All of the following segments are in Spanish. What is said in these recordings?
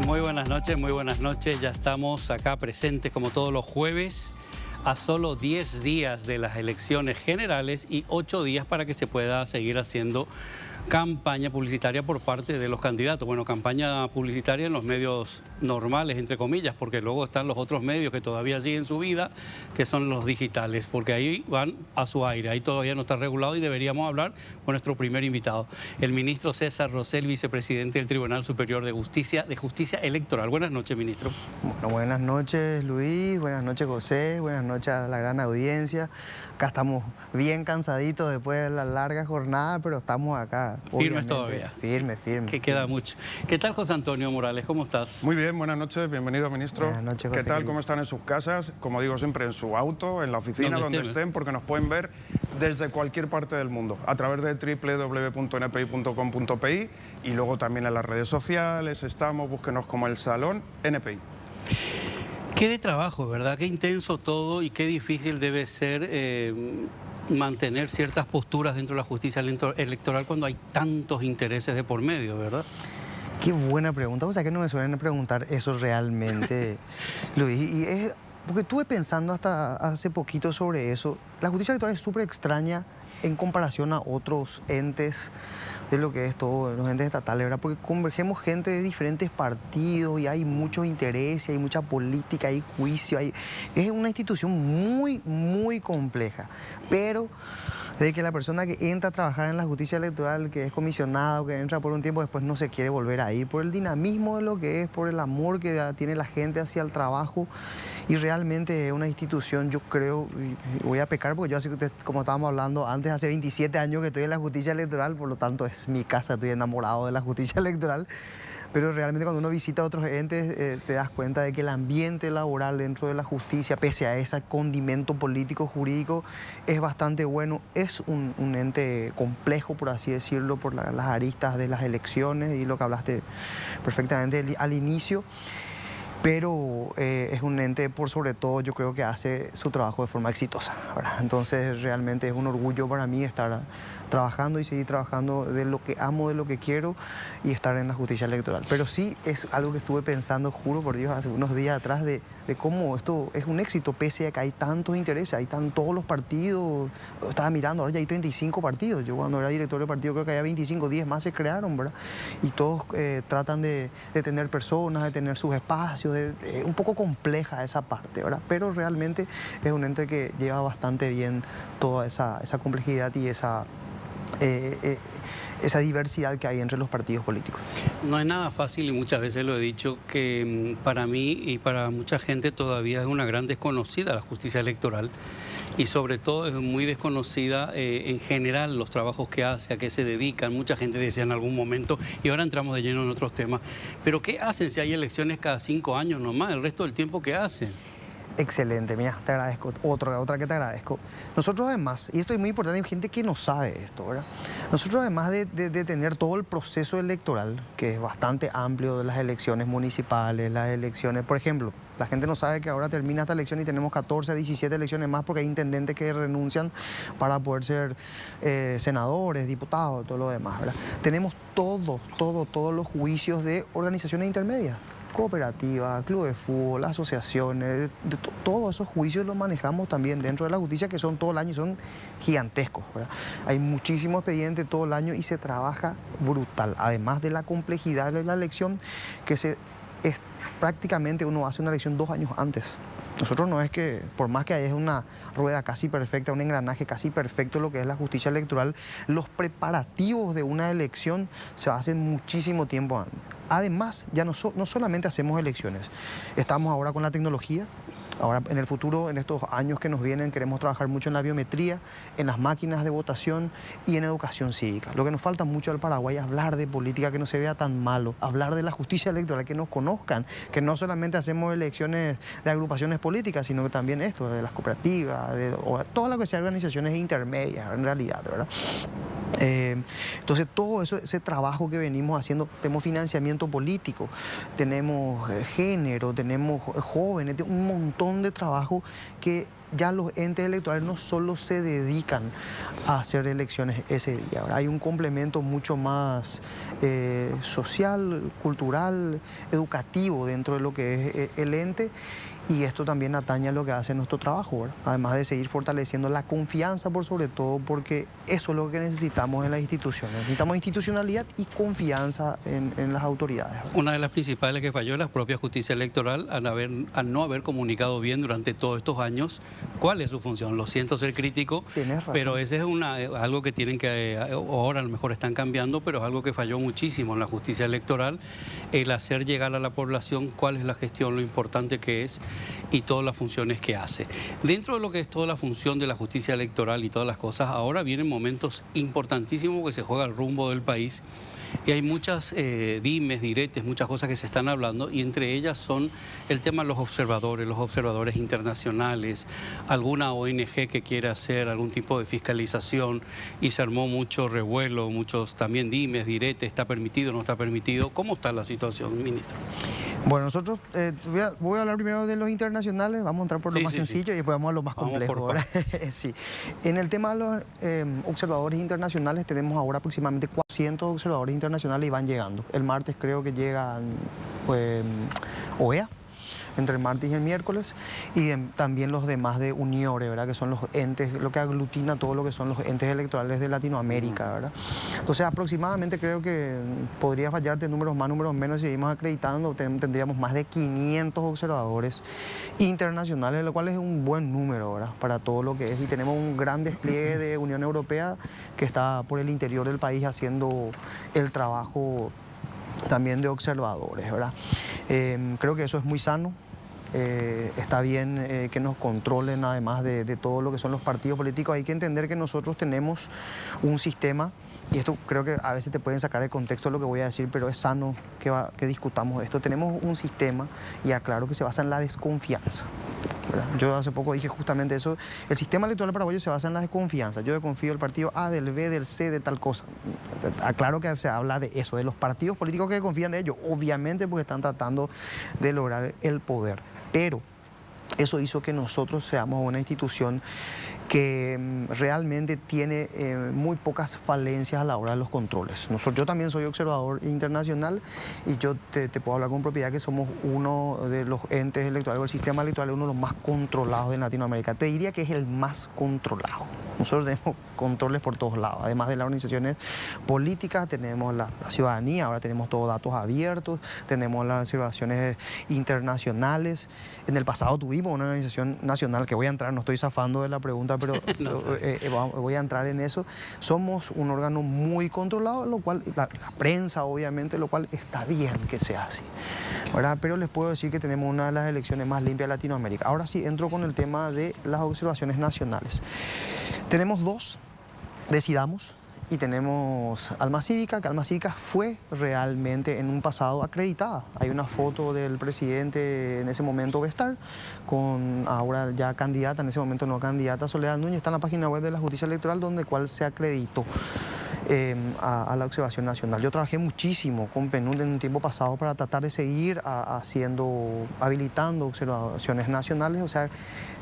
Muy buenas noches. Ya estamos acá presentes como todos los jueves a solo 10 días de las elecciones generales y 8 días para que se pueda seguir haciendo campaña publicitaria por parte de los candidatos. Bueno, campaña publicitaria en los medios normales, entre comillas, porque luego están los otros medios que todavía siguen su vida, que son los digitales, porque ahí van a su aire, ahí todavía no está regulado y deberíamos hablar con nuestro primer invitado, el ministro César Rosell, vicepresidente del Tribunal Superior de Justicia Electoral. Buenas noches, ministro. Bueno, buenas noches, Luis, buenas noches, José, buenas noches a la gran audiencia. Acá estamos bien cansaditos después de la larga jornada, pero estamos acá. Firmes todavía. Firme. Que queda mucho. ¿Qué tal, José Antonio Morales? ¿Cómo estás? Muy bien, buenas noches, bienvenido, ministro. Buenas noches, José. ¿Qué tal? ¿Cómo están en sus casas? Como digo siempre, en su auto, en la oficina, donde estén, porque nos pueden ver desde cualquier parte del mundo, a través de www.npi.com.pi y luego también en las redes sociales, búsquenos como El Salón NPI. Qué de trabajo, ¿verdad? Qué intenso todo y qué difícil debe ser mantener ciertas posturas dentro de la justicia electoral cuando hay tantos intereses de por medio, ¿verdad? Qué buena pregunta. O sea, que no me suelen preguntar eso realmente, Luis. Y es porque estuve pensando hasta hace poquito sobre eso. La justicia electoral es súper extraña en comparación a otros entes de lo que es todo, los entes estatales, ¿verdad? Porque convergemos gente de diferentes partidos y hay muchos intereses, hay mucha política, hay juicio, es una institución muy compleja, pero de que la persona que entra a trabajar en la justicia electoral, que es comisionado, que entra por un tiempo, después no se quiere volver a ir, por el dinamismo de lo que es, por el amor que tiene la gente hacia el trabajo. Y realmente es una institución, yo creo, y voy a pecar porque yo, así como estábamos hablando antes, hace 27 años que estoy en la justicia electoral, por lo tanto es mi casa, estoy enamorado de la justicia electoral. Pero realmente cuando uno visita otros entes te das cuenta de que el ambiente laboral dentro de la justicia, pese a ese condimento político, jurídico, es bastante bueno. Es un ente complejo, por así decirlo, por las aristas de las elecciones y lo que hablaste perfectamente al inicio. Pero es un ente, por sobre todo, yo creo que hace su trabajo de forma exitosa, ¿verdad? Entonces realmente es un orgullo para mí estar trabajando y seguir trabajando de lo que amo, de lo que quiero y estar en la justicia electoral. Pero sí es algo que estuve pensando, juro por Dios, hace unos días atrás de cómo esto es un éxito, pese a que hay tantos intereses, hay todos los partidos. Estaba mirando, ahora ya hay 35 partidos. Yo cuando era director de partido creo que había 25, 10 más se crearon, ¿verdad? Y todos tratan de tener personas, de tener sus espacios, un poco compleja esa parte, ¿verdad? Pero realmente es un ente que lleva bastante bien toda esa complejidad y esa diversidad que hay entre los partidos políticos. No es nada fácil y muchas veces lo he dicho que para mí y para mucha gente todavía es una gran desconocida la justicia electoral y sobre todo es muy desconocida en general los trabajos que hace, a qué se dedican. Mucha gente decía en algún momento y ahora entramos de lleno en otros temas. Pero ¿qué hacen si hay elecciones cada 5 años nomás? El resto del tiempo, ¿qué hacen? Excelente, mira, te agradezco. Otra que te agradezco. Nosotros además, y esto es muy importante, hay gente que no sabe esto, ¿verdad? Nosotros además de tener todo el proceso electoral, que es bastante amplio, de las elecciones municipales, las elecciones, por ejemplo, la gente no sabe que ahora termina esta elección y tenemos 14, 17 elecciones más porque hay intendentes que renuncian para poder ser senadores, diputados, todo lo demás, ¿verdad? Tenemos todos los juicios de organizaciones intermedias, cooperativas, clubes de fútbol, asociaciones, todos esos juicios los manejamos también dentro de la justicia, que son todo el año, son gigantescos, ¿verdad? Hay muchísimos expedientes todo el año y se trabaja brutal, además de la complejidad de la elección, que prácticamente uno hace una elección 2 años antes. Nosotros no es que, por más que es una rueda casi perfecta, un engranaje casi perfecto lo que es la justicia electoral, los preparativos de una elección se hacen muchísimo tiempo antes. Además, ya no solamente hacemos elecciones, estamos ahora con la tecnología. Ahora, en el futuro, en estos años que nos vienen, queremos trabajar mucho en la biometría, en las máquinas de votación y en educación cívica. Lo que nos falta mucho al Paraguay es hablar de política, que no se vea tan malo, hablar de la justicia electoral, que nos conozcan, que no solamente hacemos elecciones de agrupaciones políticas, sino que también esto, de las cooperativas, o todas las que sean organizaciones intermedias, en realidad, ¿verdad? Entonces, todo ese trabajo que venimos haciendo, tenemos financiamiento político, tenemos género, tenemos jóvenes, un montón de trabajo que ya los entes electorales no solo se dedican a hacer elecciones ese día, ¿verdad? Hay un complemento mucho más social, cultural, educativo dentro de lo que es el ente. Y esto también atañe a lo que hace nuestro trabajo, ¿verdad? Además de seguir fortaleciendo la confianza por sobre todo, porque eso es lo que necesitamos en las instituciones. Necesitamos institucionalidad y confianza en las autoridades, ¿verdad? Una de las principales que falló es la propia justicia electoral al no haber comunicado bien durante todos estos años cuál es su función. Lo siento ser crítico, pero ese es algo que tienen que, ahora a lo mejor están cambiando, pero es algo que falló muchísimo en la justicia electoral, el hacer llegar a la población cuál es la gestión, lo importante que es y todas las funciones que hace. Dentro de lo que es toda la función de la justicia electoral y todas las cosas, ahora vienen momentos importantísimos que se juega el rumbo del país y hay muchas dimes, diretes, muchas cosas que se están hablando y entre ellas son el tema de los observadores internacionales, alguna ONG que quiere hacer algún tipo de fiscalización y se armó mucho revuelo, muchos también dimes, diretes, está permitido, no está permitido. ¿Cómo está la situación, ministro? Bueno, nosotros, voy a hablar primero de los internacionales, vamos a entrar por lo más sencillo y después vamos a lo más complejo. Sí. En el tema de los observadores internacionales tenemos ahora aproximadamente 400 observadores internacionales y van llegando. El martes creo que llegan OEA, entre el martes y el miércoles, y también los demás de UNIORE, ¿verdad? Que son los entes, lo que aglutina todo lo que son los entes electorales de Latinoamérica, ¿verdad? Entonces aproximadamente creo que podría fallarte números más, números menos, si seguimos acreditando, tendríamos más de 500 observadores internacionales, lo cual es un buen número, ¿verdad? Para todo lo que es, y tenemos un gran despliegue de Unión Europea que está por el interior del país haciendo el trabajo también de observadores, ¿verdad? Creo que eso es muy sano. Está bien que nos controlen además de todo lo que son los partidos políticos. Hay que entender que nosotros tenemos un sistema, y esto creo que a veces te pueden sacar de contexto lo que voy a decir, pero es sano que discutamos esto. Tenemos un sistema, y aclaro, que se basa en la desconfianza, ¿verdad? Yo hace poco dije justamente eso. El sistema electoral paraguayo se basa en la desconfianza. Yo desconfío del partido A, del B, del C, de tal cosa. Aclaro que se habla de eso, de los partidos políticos que confían de ellos, obviamente porque están tratando de lograr el poder. Pero eso hizo que nosotros seamos una institución que realmente tiene muy pocas falencias a la hora de los controles. Yo también soy observador internacional y yo te puedo hablar con propiedad que somos uno de los entes electorales, el sistema electoral es uno de los más controlados de Latinoamérica. Te diría que es el más controlado. Nosotros tenemos controles por todos lados, además de las organizaciones políticas, tenemos la ciudadanía, ahora tenemos todos datos abiertos, tenemos las observaciones internacionales. En el pasado tuvimos una organización nacional, que voy a entrar, no estoy zafando de la pregunta, pero voy a entrar en eso. Somos un órgano muy controlado, lo cual, la prensa obviamente, lo cual está bien que sea así, ¿verdad? Pero les puedo decir que tenemos una de las elecciones más limpias de Latinoamérica. Ahora sí entro con el tema de las observaciones nacionales. Tenemos dos, Decidamos, y tenemos Alma Cívica, que Alma Cívica fue realmente en un pasado acreditada. Hay una foto del presidente en ese momento, Bestar, con ahora ya candidata, en ese momento no candidata, Soledad Núñez. Está en la página web de la Justicia Electoral, donde cual se acreditó a la observación nacional. Yo trabajé muchísimo con PNUD en un tiempo pasado para tratar de seguir habilitando observaciones nacionales, o sea,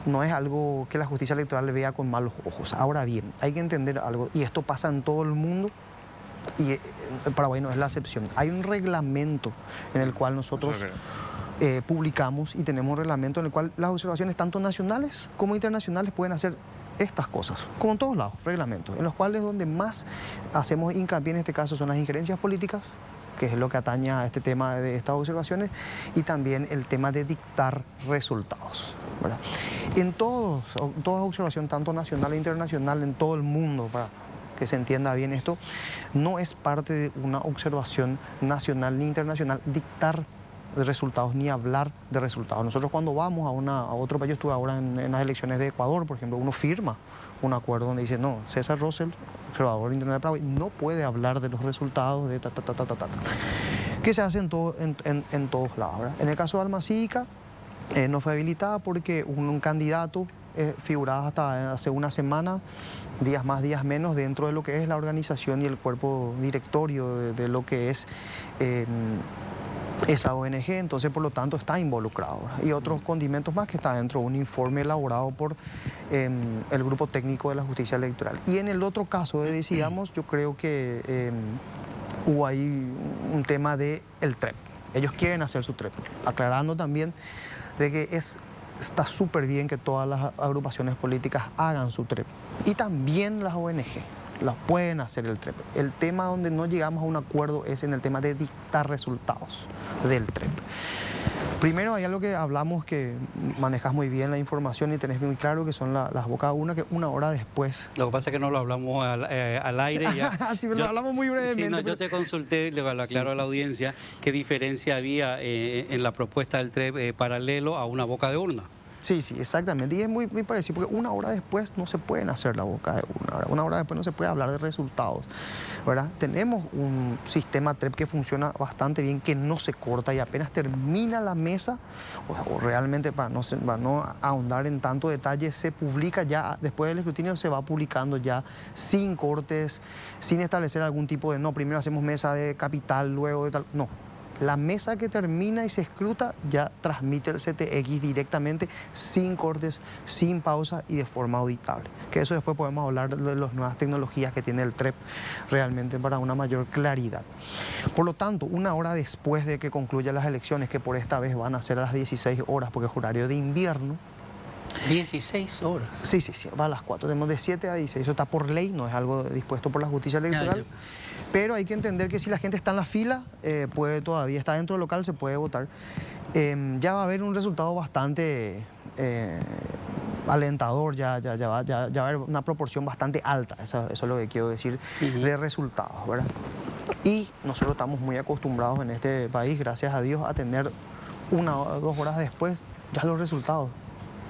no es algo que la justicia electoral vea con malos ojos. Ahora bien, hay que entender algo, y esto pasa en todo el mundo, y en Paraguay no es la excepción. Hay un reglamento en el cual nosotros publicamos, y tenemos un reglamento en el cual las observaciones tanto nacionales como internacionales pueden hacer estas cosas, como en todos lados, reglamentos, en los cuales donde más hacemos hincapié en este caso son las injerencias políticas, que es lo que atañe a este tema de estas observaciones, y también el tema de dictar resultados, ¿verdad? En toda observación, tanto nacional e internacional, en todo el mundo, para que se entienda bien esto, no es parte de una observación nacional ni internacional dictar de resultados ni hablar de resultados. Nosotros cuando vamos a otro país, yo estuve ahora en las elecciones de Ecuador, por ejemplo, uno firma un acuerdo donde dice, no, César Rosell, observador internacional de Paraguay, no puede hablar de los resultados de que se hace en todos lados, ¿verdad? En el caso de Alma Cívica, no fue habilitada porque un candidato figuraba hasta hace una semana, días más, días menos, dentro de lo que es la organización y el cuerpo directorio de lo que es esa ONG, entonces por lo tanto está involucrado, ¿verdad? Y otros condimentos más que está dentro de un informe elaborado por el Grupo Técnico de la Justicia Electoral. Y en el otro caso de Decidamos, yo creo que hubo ahí un tema del TREP. Ellos quieren hacer su TREP, aclarando también de que está súper bien que todas las agrupaciones políticas hagan su TREP. Y también las ONG. Las pueden hacer el TREP. El tema donde no llegamos a un acuerdo es en el tema de dictar resultados del TREP. Primero hay algo que hablamos que manejas muy bien la información y tenés muy claro que son las bocas de urna, que una hora después... Lo que pasa es que no lo hablamos al aire. Sí, lo hablamos muy brevemente. Sí, no, yo te consulté, le aclaro a la audiencia, qué diferencia había en la propuesta del TREP paralelo a una boca de urna. Sí, exactamente. Y es muy parecido, porque una hora después no se pueden hacer la boca de urna, ¿verdad? Una hora después no se puede hablar de resultados, ¿verdad? Tenemos un sistema TREP que funciona bastante bien, que no se corta y apenas termina la mesa, o realmente para no ahondar en tanto detalle, se publica ya, después del escrutinio se va publicando ya sin cortes, sin establecer algún tipo de, no, primero hacemos mesa de capital, luego de tal, no. La mesa que termina y se escruta ya transmite el CTX directamente, sin cortes, sin pausa y de forma auditable. Que eso después podemos hablar de las nuevas tecnologías que tiene el TREP realmente para una mayor claridad. Por lo tanto, una hora después de que concluyan las elecciones, que por esta vez van a ser a las 16 horas, porque es horario de invierno. 16 horas. Sí, va a las 4. Tenemos de 7 a 16. Eso está por ley, no es algo dispuesto por la justicia electoral. Pero hay que entender que si la gente está en la fila, puede todavía estar dentro del local, se puede votar. Ya va a haber un resultado bastante alentador, ya va a haber una proporción bastante alta, eso es lo que quiero decir, de resultados, ¿verdad? Y nosotros estamos muy acostumbrados en este país, gracias a Dios, a tener 1 o 2 horas después ya los resultados.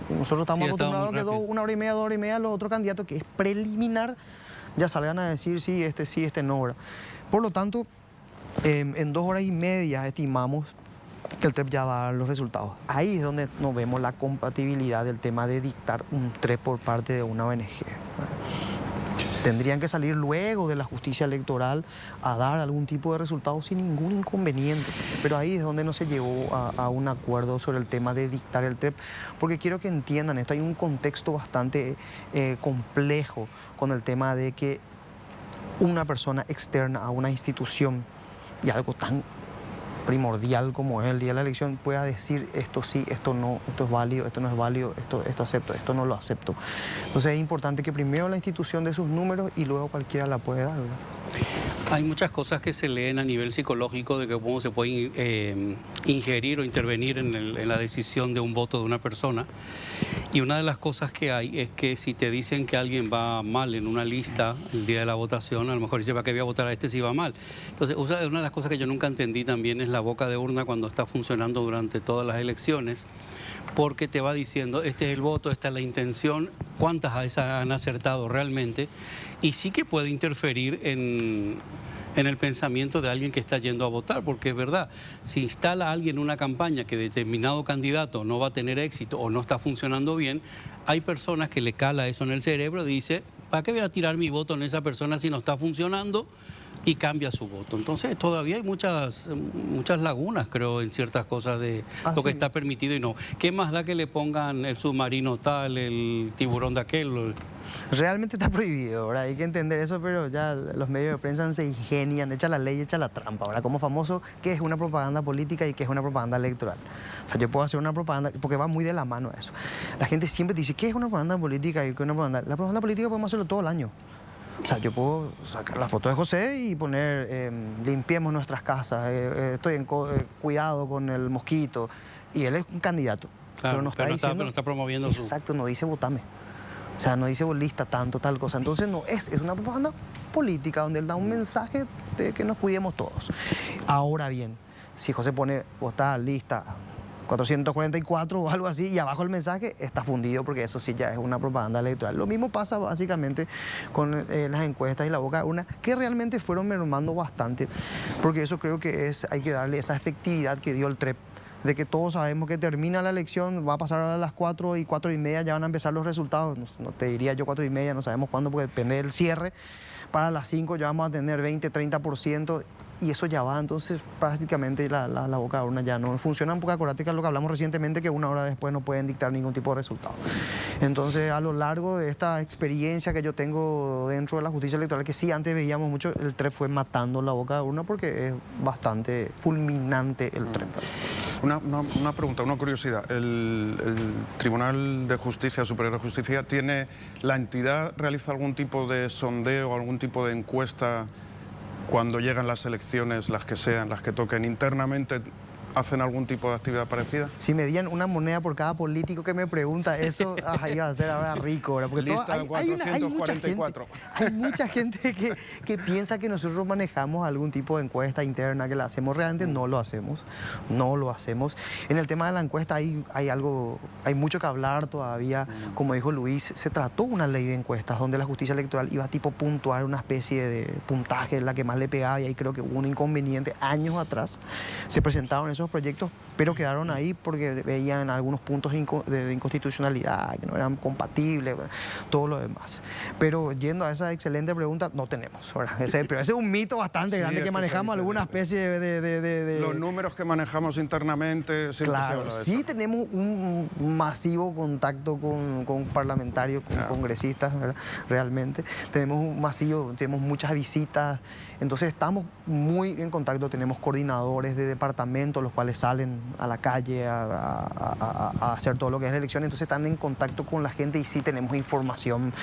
Nosotros estamos acostumbrados a que 1 hora y media, 2 horas y media, los otros candidatos, que es preliminar, ya salgan a decir sí, este no, ¿verdad? Por lo tanto, en 2 horas y media estimamos que el TREP ya va a dar los resultados. Ahí es donde nos vemos la compatibilidad del tema de dictar un TREP por parte de una ONG, ¿verdad? Tendrían que salir luego de la justicia electoral a dar algún tipo de resultado sin ningún inconveniente. Pero ahí es donde no se llegó a un acuerdo sobre el tema de dictar el TREP, porque quiero que entiendan esto. Hay un contexto bastante complejo con el tema de que una persona externa a una institución y algo tan primordial como es el día de la elección pueda decir esto sí, esto no, esto es válido, esto no es válido, esto acepto, esto no lo acepto. Entonces es importante que primero la institución dé sus números y luego cualquiera la puede dar, ¿verdad? Hay muchas cosas que se leen a nivel psicológico de cómo se puede ingerir o intervenir en la decisión de un voto de una persona. Y una de las cosas que hay es que si te dicen que alguien va mal en una lista el día de la votación, a lo mejor dice, ¿para qué voy a votar a este si va mal? Entonces, una de las cosas que yo nunca entendí también es la boca de urna cuando está funcionando durante todas las elecciones, porque te va diciendo, este es el voto, esta es la intención, cuántas a esas han acertado realmente, y sí que puede interferir en el pensamiento de alguien que está yendo a votar, porque es verdad, si instala a alguien una campaña que determinado candidato no va a tener éxito o no está funcionando bien, hay personas que le cala eso en el cerebro y dice, ¿para qué voy a tirar mi voto en esa persona si no está funcionando? Y cambia su voto. Entonces todavía hay muchas lagunas, creo, en ciertas cosas de lo que está permitido y no. ¿Qué más da que le pongan el submarino tal, el tiburón de aquel? Realmente está prohibido, ¿verdad? Hay que entender eso, pero ya los medios de prensa se ingenian, echa la ley, echa la trampa, ¿verdad? Como famoso, ¿qué es una propaganda política y qué es una propaganda electoral? O sea, yo puedo hacer una propaganda, porque va muy de la mano a eso. La gente siempre te dice, ¿qué es una propaganda política y qué es una propaganda? La propaganda política podemos hacerlo todo el año. O sea, yo puedo sacar la foto de José y poner, limpiemos nuestras casas, estoy en cuidado con el mosquito, y él es un candidato. Claro, pero no está diciendo... Pero no está promoviendo exacto, no dice votame. O sea, no dice lista tanto, tal cosa. Entonces no es una propaganda política donde él da un mensaje de que nos cuidemos todos. Ahora bien, si José pone votar lista 444 o algo así y abajo el mensaje, está fundido, porque eso sí ya es una propaganda electoral. Lo mismo pasa básicamente con las encuestas y la boca de urna, que realmente fueron mermando bastante, porque eso creo que hay que darle esa efectividad que dio el TREP, de que todos sabemos que termina la elección, va a pasar a las 4 y 4 y media ya van a empezar los resultados. No te diría yo 4 y media, no sabemos cuándo, porque depende del cierre. Para las 5 ya vamos a tener 20, 30%. y eso ya va, entonces prácticamente la boca de urna ya no funciona, porque acuérdate que es lo que hablamos recientemente, que una hora después no pueden dictar ningún tipo de resultado. Entonces, a lo largo de esta experiencia que yo tengo dentro de la justicia electoral, que sí, antes veíamos mucho, el TREP fue matando la boca de urna porque es bastante fulminante el TREP. Una pregunta, una curiosidad. ¿El Tribunal de Justicia, Superior de Justicia, la entidad realiza algún tipo de sondeo, algún tipo de encuesta cuando llegan las elecciones, las que sean, las que toquen internamente? ¿Hacen algún tipo de actividad parecida? Si me dieran una moneda por cada político que me pregunta eso, iba a ser ahora rico, ¿verdad? Porque lista 444. Hay mucha gente que piensa que nosotros manejamos algún tipo de encuesta interna, que la hacemos. Realmente no lo hacemos. No lo hacemos. En el tema de la encuesta hay mucho que hablar todavía. Como dijo Luis, se trató una ley de encuestas donde la justicia electoral iba a tipo puntuar una especie de puntaje, la que más le pegaba, y ahí creo que hubo un inconveniente años atrás. Se presentaron esos proyectos, pero quedaron ahí porque veían algunos puntos de inconstitucionalidad, que no eran compatibles, todo lo demás. Pero yendo a esa excelente pregunta, no tenemos, ¿verdad? Pero ese es un mito bastante grande, que manejamos alguna especie de... Los números que manejamos internamente... Claro, sí tenemos un masivo contacto con parlamentarios, con congresistas, ¿verdad? Realmente. Tenemos un masivo, tenemos muchas visitas, entonces estamos muy en contacto, tenemos coordinadores de departamentos, los cuales salen a la calle a hacer todo lo que es la elección, entonces están en contacto con la gente y sí tenemos información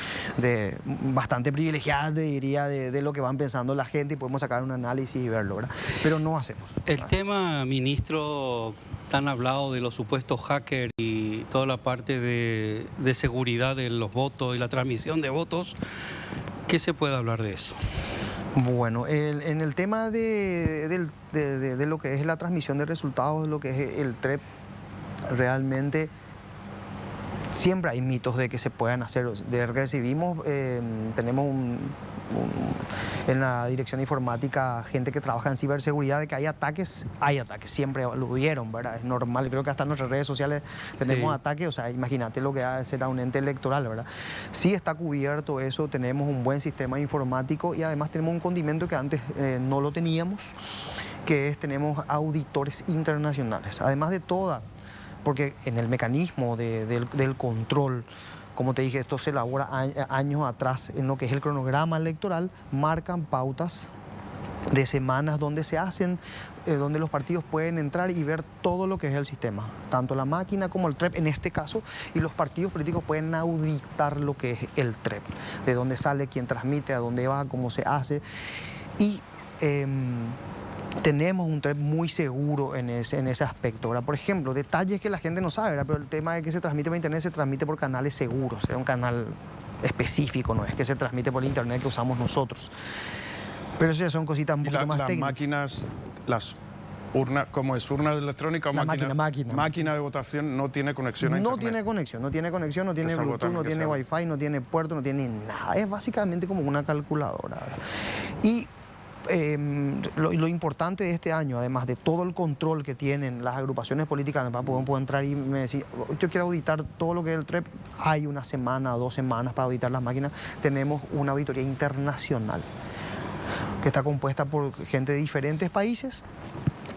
bastante privilegiada, diría, de lo que van pensando la gente, y podemos sacar un análisis y verlo, ¿verdad? Pero no hacemos. El tema, ministro, tan hablado de los supuestos hackers y toda la parte de seguridad de los votos y la transmisión de votos, ¿qué se puede hablar de eso? Bueno, en el tema de lo que es la transmisión de resultados, de lo que es el TREP, realmente siempre hay mitos de que se puedan hacer. Recibimos, tenemos en la dirección informática gente que trabaja en ciberseguridad, de que hay ataques, siempre lo hubieron, ¿verdad? Es normal, creo que hasta en nuestras redes sociales tenemos ataques, o sea, imagínate lo que será un ente electoral, ¿verdad? Sí está cubierto eso, tenemos un buen sistema informático y además tenemos un condimento que antes no lo teníamos, que es tenemos auditores internacionales, además de porque en el mecanismo del control, como te dije, esto se elabora años atrás en lo que es el cronograma electoral, marcan pautas de semanas donde se hacen, donde los partidos pueden entrar y ver todo lo que es el sistema, tanto la máquina como el TREP en este caso, y los partidos políticos pueden auditar lo que es el TREP, de dónde sale, quién transmite, a dónde va, cómo se hace, y tenemos un TREP muy seguro en ese aspecto, ¿verdad? Por ejemplo, detalles que la gente no sabe, ¿verdad? Pero el tema de que se transmite por internet se transmite por canales seguros, un canal específico, no es que se transmite por internet que usamos nosotros. Pero eso ya son cositas un poquito más técnicas. Las máquinas, las urnas, ¿cómo es? ¿Urnas electrónicas o máquina de votación no tiene conexión a internet? No tiene conexión, no tiene Bluetooth, no tiene Wi-Fi, no tiene puerto, no tiene nada. Es básicamente como una calculadora, ¿verdad? Y lo importante de este año, además de todo el control que tienen las agrupaciones políticas, puedo entrar y me decir, yo quiero auditar todo lo que es el TREP, hay una semana, 2 semanas para auditar las máquinas. Tenemos una auditoría internacional que está compuesta por gente de diferentes países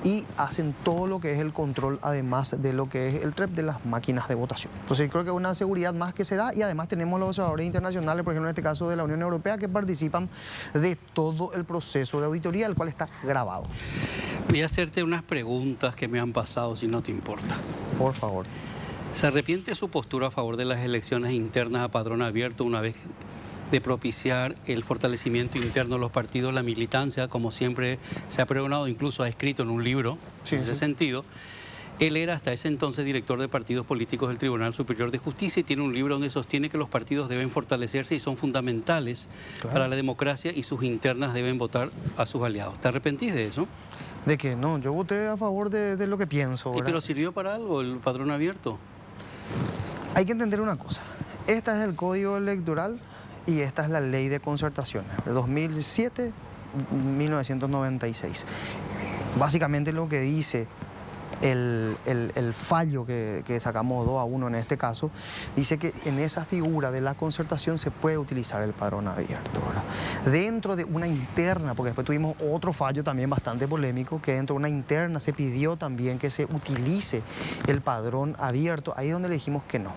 y hacen todo lo que es el control, además de lo que es el TREP de las máquinas de votación. Entonces creo que es una seguridad más que se da, y además tenemos los observadores internacionales, por ejemplo en este caso de la Unión Europea, que participan de todo el proceso de auditoría, el cual está grabado. Voy a hacerte unas preguntas que me han pasado, si no te importa. Por favor. ¿Se arrepiente su postura a favor de las elecciones internas a padrón abierto una vez de propiciar el fortalecimiento interno de los partidos, la militancia, como siempre se ha pregonado, incluso ha escrito en un libro en ese sentido? Él era hasta ese entonces director de partidos políticos del Tribunal Superior de Justicia y tiene un libro donde sostiene que los partidos deben fortalecerse y son fundamentales para la democracia, y sus internas deben votar a sus aliados. ¿Te arrepentís de eso? De que no, yo voté a favor de lo que pienso, ¿verdad? ¿Pero sirvió para algo el padrón abierto? Hay que entender una cosa. Este es el Código Electoral y esta es la Ley de Concertaciones, de 2007-1996. Básicamente lo que dice el fallo que sacamos 2-1 en este caso, dice que en esa figura de la concertación se puede utilizar el padrón abierto, ¿verdad? Dentro de una interna, porque después tuvimos otro fallo también bastante polémico, que dentro de una interna se pidió también que se utilice el padrón abierto, ahí es donde le dijimos que no.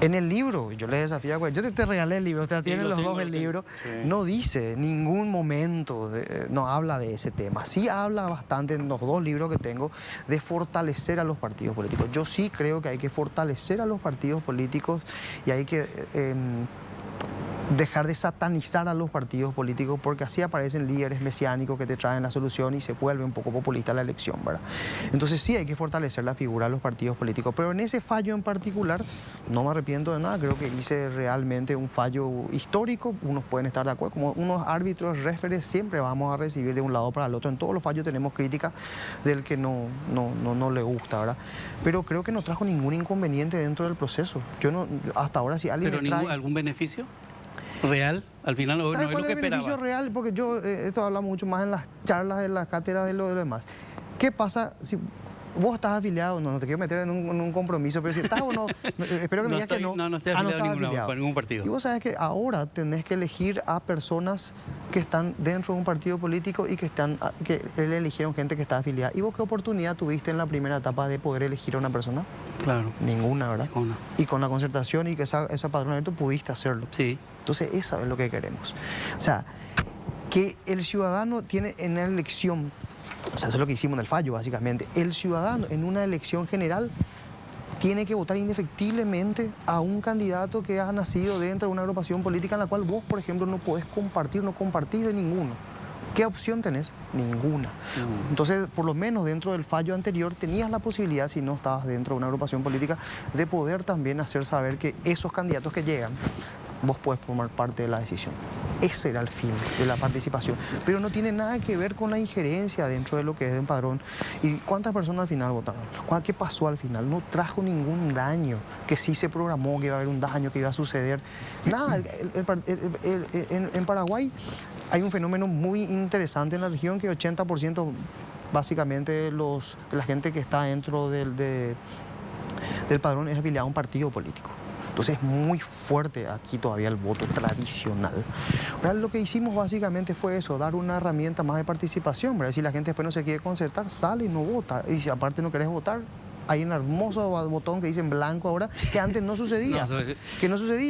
En el libro, yo les desafío, yo te regalé el libro, ustedes tienen los dos el libro, sí. no dice en ningún momento, no habla de ese tema. Sí habla bastante en los dos libros que tengo de fortalecer a los partidos políticos. Yo sí creo que hay que fortalecer a los partidos políticos y hay que dejar de satanizar a los partidos políticos, porque así aparecen líderes mesiánicos que te traen la solución y se vuelve un poco populista la elección, ¿verdad? Entonces sí hay que fortalecer la figura de los partidos políticos, pero en ese fallo en particular no me arrepiento de nada, creo que hice realmente un fallo histórico, unos pueden estar de acuerdo, como unos árbitros, referees, siempre vamos a recibir de un lado para el otro, en todos los fallos tenemos crítica del que no le gusta, ¿verdad? Pero creo que no trajo ningún inconveniente dentro del proceso. Yo no, hasta ahora si alguien ¿Pero me trae... algún beneficio real? Al final no es ¿Sabes lo cuál que es el beneficio esperaba. real? Porque yo, esto habla mucho más en las charlas de las cátedras de lo demás. ¿Qué pasa si vos estás afiliado? No te quiero meter en un compromiso, pero si estás o no, espero que me digas que no. No estoy no afiliado estás a ningún partido. Y vos sabés que ahora tenés que elegir a personas que están dentro de un partido político y que le eligieron gente que está afiliada. ¿Y vos qué oportunidad tuviste en la primera etapa de poder elegir a una persona? Claro. Ninguna, ¿verdad? Ninguna. Y con la concertación y que esa padrón abierto pudiste hacerlo. Sí. Entonces, eso es lo que queremos. O sea, que el ciudadano tiene en la elección, o sea, eso es lo que hicimos en el fallo, básicamente. El ciudadano en una elección general tiene que votar indefectiblemente a un candidato que ha nacido dentro de una agrupación política en la cual vos, por ejemplo, no podés compartir, no compartís de ninguno. ¿Qué opción tenés? Ninguna. Entonces, por lo menos dentro del fallo anterior, tenías la posibilidad, si no estabas dentro de una agrupación política, de poder también hacer saber que esos candidatos que llegan, vos podés formar parte de la decisión. Ese era el fin de la participación. Pero no tiene nada que ver con la injerencia dentro de lo que es el padrón. ¿Y cuántas personas al final votaron? ¿Qué pasó al final? No trajo ningún daño, que sí se programó que iba a haber un daño, que iba a suceder. Nada, en Paraguay hay un fenómeno muy interesante en la región, que 80% básicamente de la gente que está dentro del padrón es afiliada a un partido político. Entonces es muy fuerte aquí todavía el voto tradicional. Ahora, lo que hicimos básicamente fue eso, dar una herramienta más de participación, ¿verdad? Si la gente después no se quiere concertar, sale y no vota. Y si aparte no querés votar, hay un hermoso botón que dice en blanco ahora, que antes no sucedía.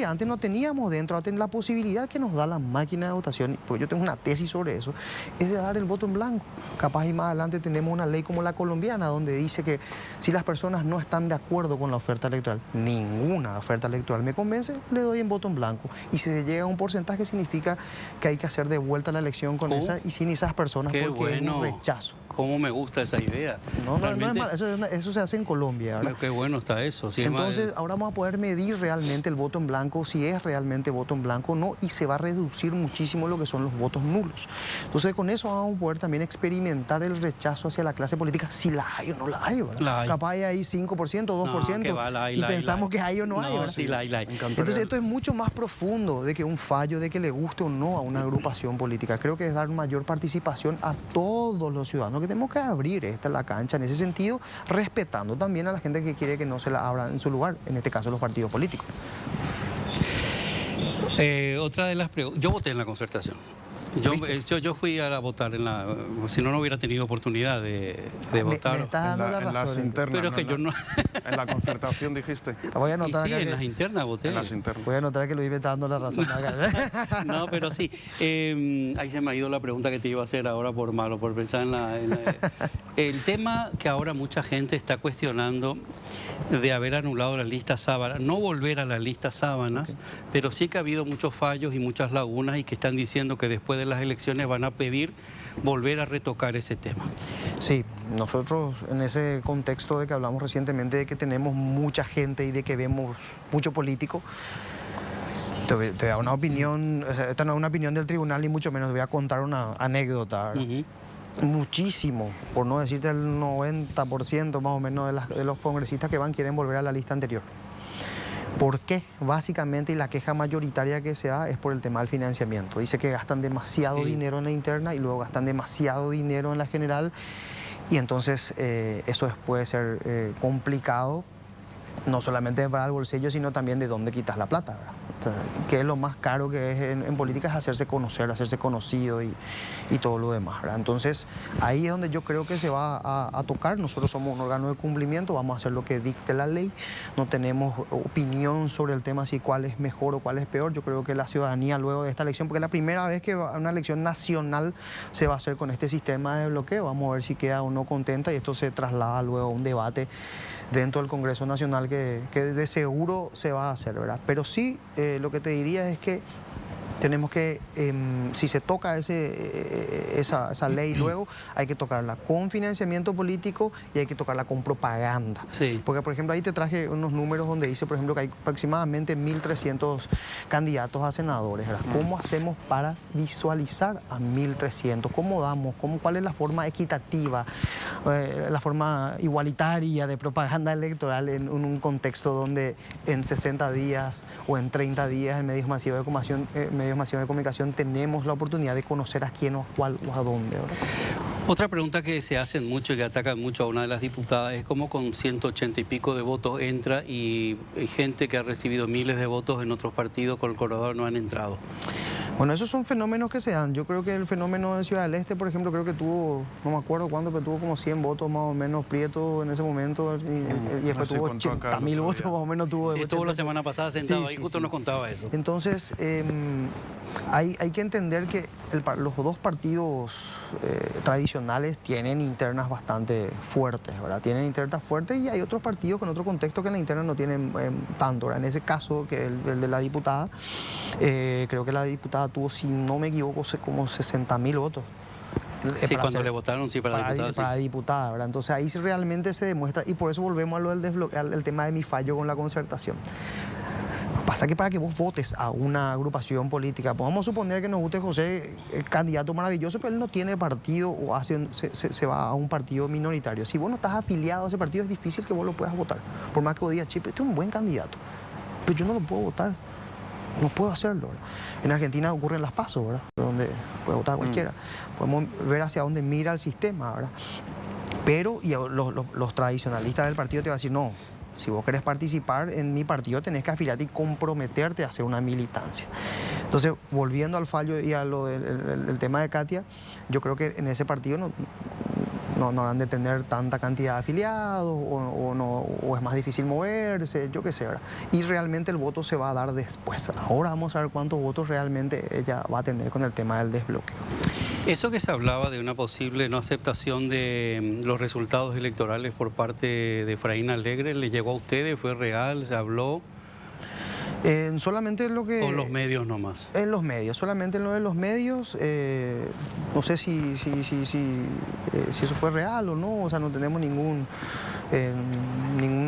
Antes no teníamos dentro, antes la posibilidad que nos da la máquina de votación, porque yo tengo una tesis sobre eso, es de dar el voto en blanco. Capaz y más adelante tenemos una ley como la colombiana, donde dice que si las personas no están de acuerdo con la oferta electoral, ninguna oferta electoral me convence, le doy en voto en blanco. Y si se llega a un porcentaje, significa que hay que hacer de vuelta la elección con esa y sin esas personas, porque es un rechazo. ¿Cómo me gusta esa idea? No es mal, eso se hace en Colombia, ¿verdad? Qué bueno está eso. Sí, entonces, ahora vamos a poder medir realmente el voto en blanco, si es realmente voto en blanco o no, y se va a reducir muchísimo lo que son los votos nulos. Entonces, con eso vamos a poder también experimentar el rechazo hacia la clase política, si la hay o no la hay, ¿verdad? La hay. Capaz hay 5%, 2%, y pensamos que hay o no hay, ¿verdad? Sí, la hay. Entonces, esto es mucho más profundo de que un fallo, de que le guste o no a una agrupación política. Creo que es dar mayor participación a todos los ciudadanos, que tenemos que abrir la cancha en ese sentido, respetando también a la gente que quiere que no se la abra en su lugar, en este caso los partidos políticos. Otra de las preguntas, yo voté en la concertación. Yo fui a votar si no hubiera tenido oportunidad de votar. Me estás dando la razón. En las internas, pero es que yo no... En la concertación dijiste. Voy a anotar sí, en las internas voté. En las internas. Voy a anotar que Luis me está dando la razón. No, pero sí. Ahí se me ha ido la pregunta que te iba a hacer ahora por malo, por pensar el tema que ahora mucha gente está cuestionando de haber anulado la lista sábana, no volver a la lista sábanas, pero sí que ha habido muchos fallos y muchas lagunas y que están diciendo que después de las elecciones van a pedir volver a retocar ese tema. Sí, nosotros en ese contexto de que hablamos recientemente de que tenemos mucha gente y de que vemos mucho político, te da una opinión, esta no es una opinión del tribunal ni mucho menos, voy a contar una anécdota. Muchísimo, por no decirte el 90% más o menos de los congresistas que quieren volver a la lista anterior. ¿Por qué? Básicamente, y la queja mayoritaria que se da es por el tema del financiamiento. Dice que gastan demasiado dinero en la interna y luego gastan demasiado dinero en la general Y entonces eso puede ser complicado, no solamente para el bolsillo, sino también de dónde quitas la plata, ¿verdad? Que es lo más caro que es en política, es hacerse conocer, hacerse conocido y todo lo demás, ¿verdad? Entonces, ahí es donde yo creo que se va a tocar. Nosotros somos un órgano de cumplimiento, vamos a hacer lo que dicte la ley, no tenemos opinión sobre el tema si cuál es mejor o cuál es peor. Yo creo que la ciudadanía luego de esta elección, porque es la primera vez que una elección nacional se va a hacer con este sistema de bloqueo, vamos a ver si queda o no contenta y esto se traslada luego a un debate dentro del Congreso Nacional que de seguro se va a hacer, ¿verdad? Pero sí, lo que te diría es que tenemos que, si se toca esa ley luego, hay que tocarla con financiamiento político y hay que tocarla con propaganda. Sí. Porque, por ejemplo, ahí te traje unos números donde dice, por ejemplo, que hay aproximadamente 1.300 candidatos a senadores, ¿verdad? ¿Cómo hacemos para visualizar a 1.300? ¿Cómo damos? ¿Cuál es la forma equitativa, la forma igualitaria de propaganda electoral en un contexto donde en 60 días o en 30 días en medios masivos de comunicación tenemos la oportunidad de conocer a quién o cuál o a dónde, ¿verdad? Otra pregunta que se hacen mucho y que atacan mucho a una de las diputadas es cómo con 180 y pico de votos entra y gente que ha recibido miles de votos en otros partidos con el corredor no han entrado. Bueno, esos son fenómenos que se dan. Yo creo que el fenómeno de Ciudad del Este, por ejemplo, creo que tuvo, no me acuerdo cuándo, pero tuvo como 100 votos más o menos Prieto en ese momento y después tuvo 80.000 votos más o menos. Sí, estuvo la semana pasada sentado ahí, justo nos contaba eso. Entonces, hay que entender que los dos partidos tradicionales tienen internas bastante fuertes, ¿verdad? Tienen internas fuertes y hay otros partidos con otro contexto que en la interna no tienen tanto, ¿verdad? En ese caso, que el de la diputada, creo que la diputada tuvo, si no me equivoco, como 60.000 votos. Sí, cuando le votaron, sí, para diputada. Para diputada, ¿verdad? Entonces ahí realmente se demuestra, y por eso volvemos a lo al tema de mi fallo con la concertación. Pasa que para que vos votes a una agrupación política, pues vamos a suponer que nos guste José, el candidato maravilloso, pero él no tiene partido o se va a un partido minoritario. Si vos no estás afiliado a ese partido, es difícil que vos lo puedas votar. Por más que vos digas, che, este es un buen candidato, pero yo no lo puedo votar. No puedo hacerlo, ¿verdad? En Argentina ocurren las PASO, ¿verdad? Donde puede votar cualquiera. Podemos ver hacia dónde mira el sistema, ¿verdad? Pero y los tradicionalistas del partido te van a decir, no, si vos querés participar en mi partido tenés que afiliarte y comprometerte a hacer una militancia. Entonces, volviendo al fallo y a lo del tema de Katia, yo creo que en ese partido no habrán de tener tanta cantidad de afiliados o es más difícil moverse, yo qué sé, ¿verdad? Y realmente el voto se va a dar después. Ahora vamos a ver cuántos votos realmente ella va a tener con el tema del desbloqueo. Eso que se hablaba de una posible no aceptación de los resultados electorales por parte de Efraín Alegre, ¿le llegó a ustedes? ¿Fue real? ¿Se habló? Solamente lo que... ¿O los medios nomás? En los medios, solamente en lo de los medios. No sé si eso fue real o no, o sea, no tenemos ningún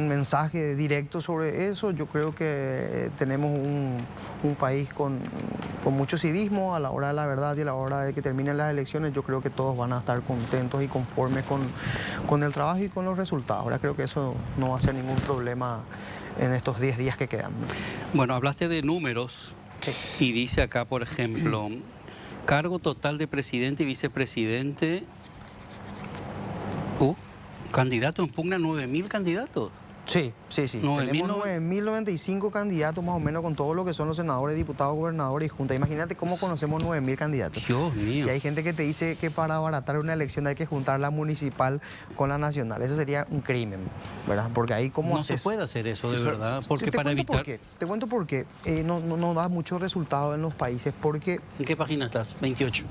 mensaje directo sobre eso. Yo creo que tenemos un país con mucho civismo a la hora de la verdad y a la hora de que terminen las elecciones. Yo creo que todos van a estar contentos y conformes con el trabajo y con los resultados. Ahora creo que eso no va a ser ningún problema en estos 10 días que quedan. Bueno, hablaste de números y dice acá, por ejemplo, cargo total de presidente y vicepresidente. Candidatos en pugna, 9.000 candidatos. Sí. Tenemos 9.095 candidatos más o menos con todo lo que son los senadores, diputados, gobernadores y junta. Imagínate cómo conocemos 9.000 candidatos. Dios mío. Y hay gente que te dice que para abaratar una elección hay que juntar la municipal con la nacional. Eso sería un crimen, ¿verdad? Porque ahí cómo no haces... se puede hacer eso, de verdad. Porque para evitar... Te cuento por qué. No da mucho resultado en los países porque... ¿En qué página estás? 28.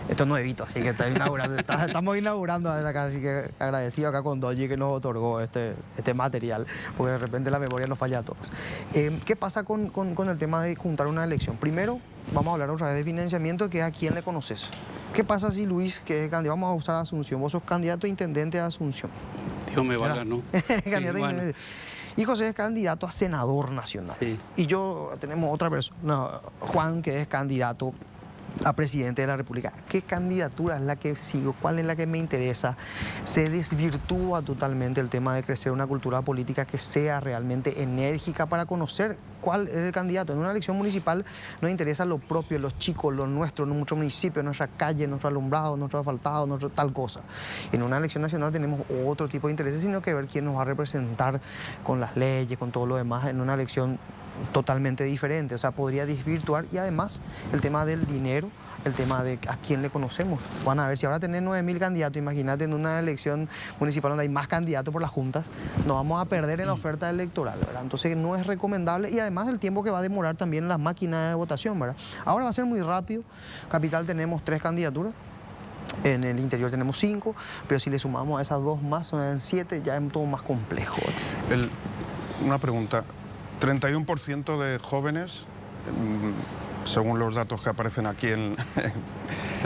Esto es nuevito, así que estamos inaugurando acá, así que agradecido acá con Doji que nos otorgó este material, porque de repente la memoria nos falla a todos. ¿Qué pasa con el tema de juntar una elección? Primero, vamos a hablar otra vez de financiamiento, que es a quién le conoces. ¿Qué pasa si Luis, que es candidato, vamos a usar a Asunción, vos sos candidato a intendente de Asunción? Dios me valga, ¿no? Candidato a intendente. Y José es candidato a senador nacional. Sí. Y yo tenemos otra persona, Juan, que es candidato a presidente de la República. ¿Qué candidatura es la que sigo? ¿Cuál es la que me interesa? Se desvirtúa totalmente el tema de crecer una cultura política que sea realmente enérgica para conocer cuál es el candidato. En una elección municipal nos interesa lo propio, los chicos, lo nuestro, nuestro municipio, nuestra calle, nuestro alumbrado, nuestro asfaltado, nuestro tal cosa. En una elección nacional tenemos otro tipo de intereses, sino que ver quién nos va a representar con las leyes, con todo lo demás, en una elección totalmente diferente. O sea, podría desvirtuar, y además el tema del dinero, el tema de a quién le conocemos. Van a ver, si ahora tenés 9.000 candidatos, imagínate en una elección municipal donde hay más candidatos por las juntas, nos vamos a perder en la oferta electoral, ¿verdad? Entonces no es recomendable, y además el tiempo que va a demorar también las máquinas de votación, ¿verdad? Ahora va a ser muy rápido. Capital tenemos 3 candidaturas. En el interior tenemos 5, pero si le sumamos a esas 2 más, son 7, ya es todo más complejo. Una pregunta. 31% de jóvenes, según los datos que aparecen aquí en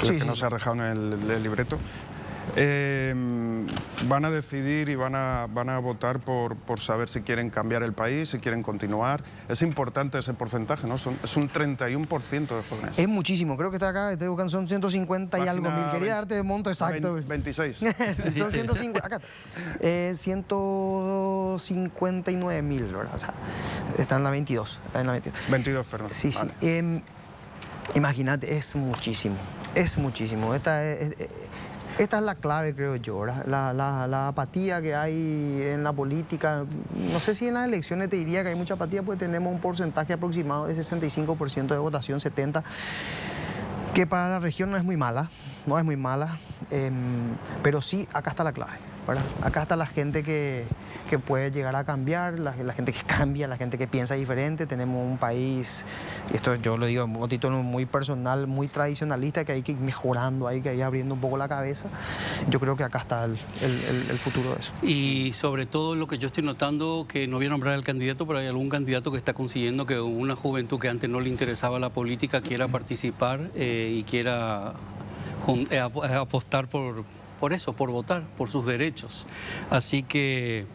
que nos ha dejado en el libreto, van a decidir y van a votar por saber si quieren cambiar el país, si quieren continuar. Es importante ese porcentaje, ¿no? Es un 31% de jóvenes. Es muchísimo. Creo que está acá, estoy buscando, son 150 y algo mil. Quería darte el monto exacto. 26. Son 150, acá, 159.000, ¿verdad? O sea, está en la 22. Está en la 22. 22, perdón. Sí, vale. Sí. Imagínate, es muchísimo. Es muchísimo. Esta es la clave, creo yo, la apatía que hay en la política. No sé si en las elecciones te diría que hay mucha apatía, pues tenemos un porcentaje aproximado de 65% de votación, 70%, que para la región no es muy mala, pero sí, acá está la clave, ¿verdad? Acá está la gente que puede llegar a cambiar, la gente que cambia, la gente que piensa diferente. Tenemos un país, y esto yo lo digo en un título muy personal, muy tradicionalista, que hay que ir mejorando, hay que ir abriendo un poco la cabeza. Yo creo que acá está el futuro de eso. Y sobre todo lo que yo estoy notando, que no voy a nombrar al candidato, pero hay algún candidato que está consiguiendo que una juventud que antes no le interesaba la política quiera participar y quiera apostar por eso, por votar, por sus derechos. Así que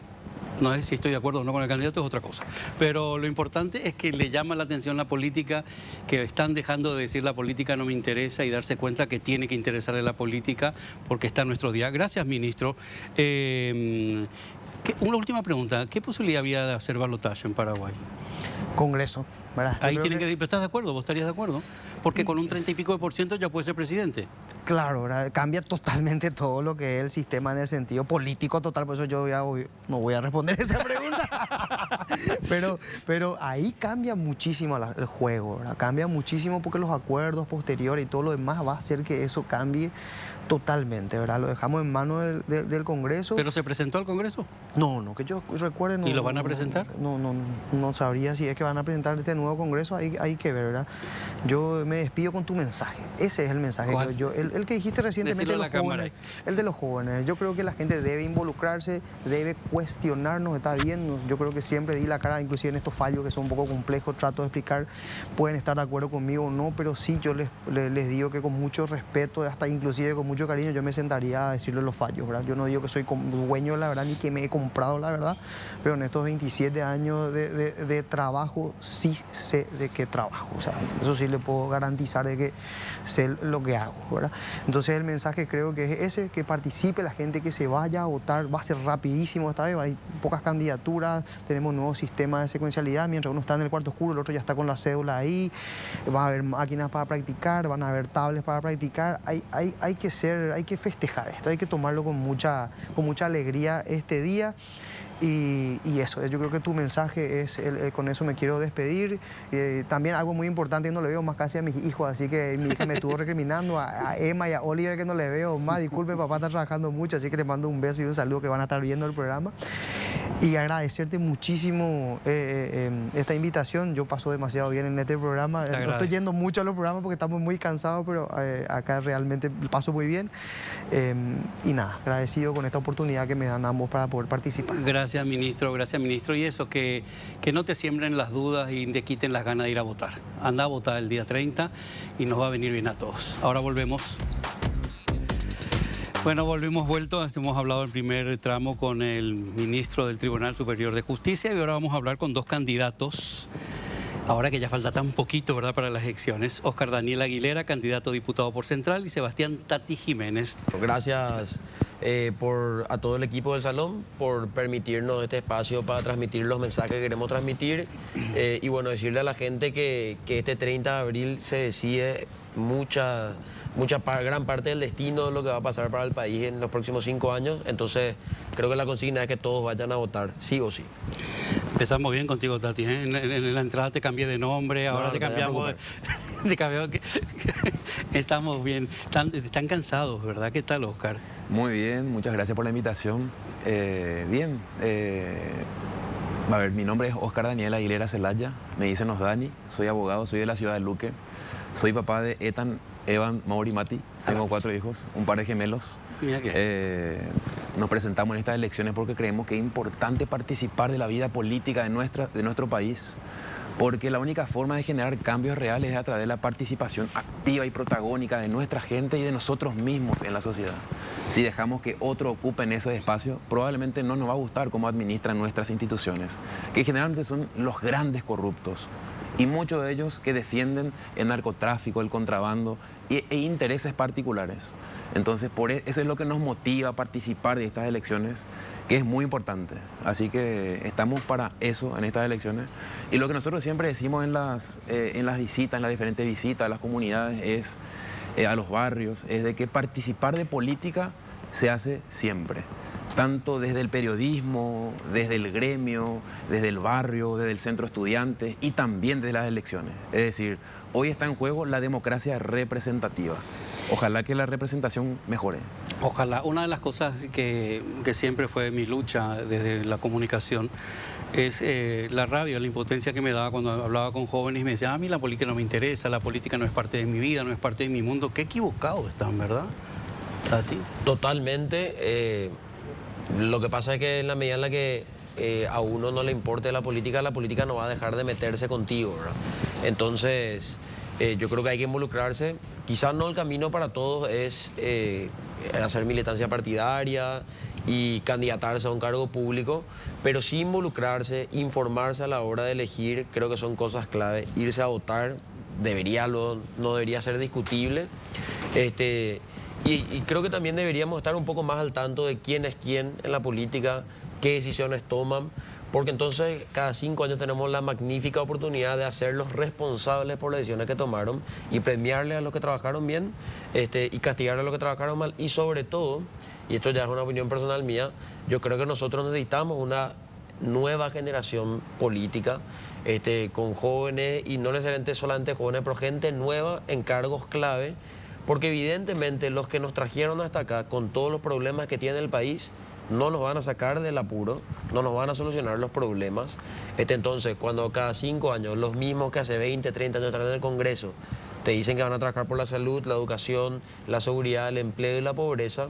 no sé si estoy de acuerdo o no con el candidato, es otra cosa. Pero lo importante es que le llama la atención la política, que están dejando de decir la política no me interesa y darse cuenta que tiene que interesarle la política porque está en nuestro día. Gracias, ministro. Una última pregunta. ¿Qué posibilidad había de hacer balotaje en Paraguay? Congreso, ¿verdad? Ahí tienen que... ¿Pero estás de acuerdo? ¿Vos estarías de acuerdo? Porque con un 30 y pico % ya puede ser presidente. Claro, ¿verdad? Cambia totalmente todo lo que es el sistema en el sentido político total, por eso yo no voy a responder esa pregunta. pero ahí cambia muchísimo el juego, ¿verdad? Cambia muchísimo porque los acuerdos posteriores y todo lo demás va a hacer que eso cambie totalmente, ¿verdad? Lo dejamos en manos del Congreso. ¿Pero se presentó al Congreso? No, que yo recuerde. No, ¿Y lo van a presentar? No sabría si es que van a presentar este nuevo Congreso, hay que ver, ¿verdad? Yo me despido con tu mensaje. Ese es el mensaje. ¿Cuál? El que dijiste recientemente, los jóvenes, el de los jóvenes. Yo creo que la gente debe involucrarse, debe cuestionarnos, está bien. Yo creo que siempre di la cara, inclusive en estos fallos que son un poco complejos, trato de explicar, pueden estar de acuerdo conmigo o no, pero sí yo les digo que con mucho respeto, hasta inclusive con mucho cariño, yo me sentaría a decirle los fallos, ¿verdad? Yo no digo que soy dueño de la verdad ni que me he comprado la verdad, pero en estos 27 años de trabajo sí sé de qué trabajo, o sea, eso sí le puedo garantizar de que sé lo que hago, ¿verdad? Entonces el mensaje creo que es ese, que participe la gente, que se vaya a votar, va a ser rapidísimo esta vez, hay pocas candidaturas, tenemos un nuevo sistema de secuencialidad, mientras uno está en el cuarto oscuro, el otro ya está con la cédula ahí, va a haber máquinas para practicar, van a haber tablets para practicar, hay que festejar esto, hay que tomarlo con mucha alegría este día. Y eso, yo creo que tu mensaje es, con eso me quiero despedir. También algo muy importante, no le veo más casi a mis hijos, así que mi hija me estuvo recriminando, a Emma y a Oliver que no le veo más. Disculpe, papá está trabajando mucho, así que te mando un beso y un saludo, que van a estar viendo el programa. Y agradecerte muchísimo esta invitación. Yo paso demasiado bien en este programa. No estoy yendo mucho a los programas porque estamos muy cansados, pero acá realmente paso muy bien. Y nada, agradecido con esta oportunidad que me dan ambos para poder participar. Gracias, ministro. Y eso, que no te siembren las dudas y te quiten las ganas de ir a votar. Anda a votar el día 30 y nos va a venir bien a todos. Ahora volvemos. Bueno, vueltos. Hemos hablado el primer tramo con el ministro del Tribunal Superior de Justicia y ahora vamos a hablar con dos candidatos Ahora que ya falta tan poquito, ¿verdad?, para las elecciones, Óscar Daniel Aguilera, candidato a diputado por Central, y Sebastián Tati Jiménez. Gracias a todo el equipo del Salón por permitirnos este espacio para transmitir los mensajes que queremos transmitir. Y bueno, decirle a la gente que este 30 de abril se decide gran parte del destino de lo que va a pasar para el país en los próximos 5 años. Entonces, creo que la consigna es que todos vayan a votar, sí o sí. Empezamos bien contigo, Tati, ¿eh? En la entrada te cambié de nombre, ahora te cambiamos de estamos bien. Están cansados, ¿verdad? ¿Qué tal, Óscar? Muy bien, muchas gracias por la invitación. Bien, a ver, mi nombre es Óscar Daniel Aguilera Celaya, me dicen Osdani, soy abogado, soy de la ciudad de Luque, soy papá de Ethan, Evan, Mauri y Mati, tengo 4 hijos, un par de gemelos. Nos presentamos en estas elecciones porque creemos que es importante participar de la vida política de nuestro país, porque la única forma de generar cambios reales es a través de la participación activa y protagónica de nuestra gente y de nosotros mismos en la sociedad. Si dejamos que otro ocupe en ese espacio, probablemente no nos va a gustar cómo administran nuestras instituciones, que generalmente son los grandes corruptos, y muchos de ellos que defienden el narcotráfico, el contrabando e intereses particulares. Entonces, eso es lo que nos motiva a participar de estas elecciones, que es muy importante. Así que estamos para eso en estas elecciones. Y lo que nosotros siempre decimos en las visitas, en las diferentes visitas a las comunidades, a los barrios, es de que participar de política se hace siempre. Tanto desde el periodismo, desde el gremio, desde el barrio, desde el centro estudiante y también desde las elecciones. Es decir, hoy está en juego la democracia representativa. Ojalá que la representación mejore. Ojalá. Una de las cosas que siempre fue mi lucha desde la comunicación es la rabia, la impotencia que me daba cuando hablaba con jóvenes y me decían, a mí la política no me interesa, la política no es parte de mi vida, no es parte de mi mundo. Qué equivocados están, ¿verdad, Tati? Totalmente. Lo que pasa es que en la medida en la que a uno no le importe la política no va a dejar de meterse contigo, ¿verdad? Entonces, yo creo que hay que involucrarse. Quizás no el camino para todos es hacer militancia partidaria y candidatarse a un cargo público, pero sí involucrarse, informarse a la hora de elegir, creo que son cosas clave. Irse a votar no debería ser discutible. Y creo que también deberíamos estar un poco más al tanto de quién es quién en la política, qué decisiones toman, porque entonces cada 5 años tenemos la magnífica oportunidad de hacerlos responsables por las decisiones que tomaron y premiarles a los que trabajaron bien y castigar a los que trabajaron mal. Y sobre todo, y esto ya es una opinión personal mía, yo creo que nosotros necesitamos una nueva generación política con jóvenes, y no necesariamente solamente jóvenes, pero gente nueva en cargos clave. Porque evidentemente los que nos trajeron hasta acá, con todos los problemas que tiene el país, no nos van a sacar del apuro, no nos van a solucionar los problemas. Entonces, cuando cada 5 años, los mismos que hace 20, 30 años están en el Congreso, te dicen que van a trabajar por la salud, la educación, la seguridad, el empleo y la pobreza,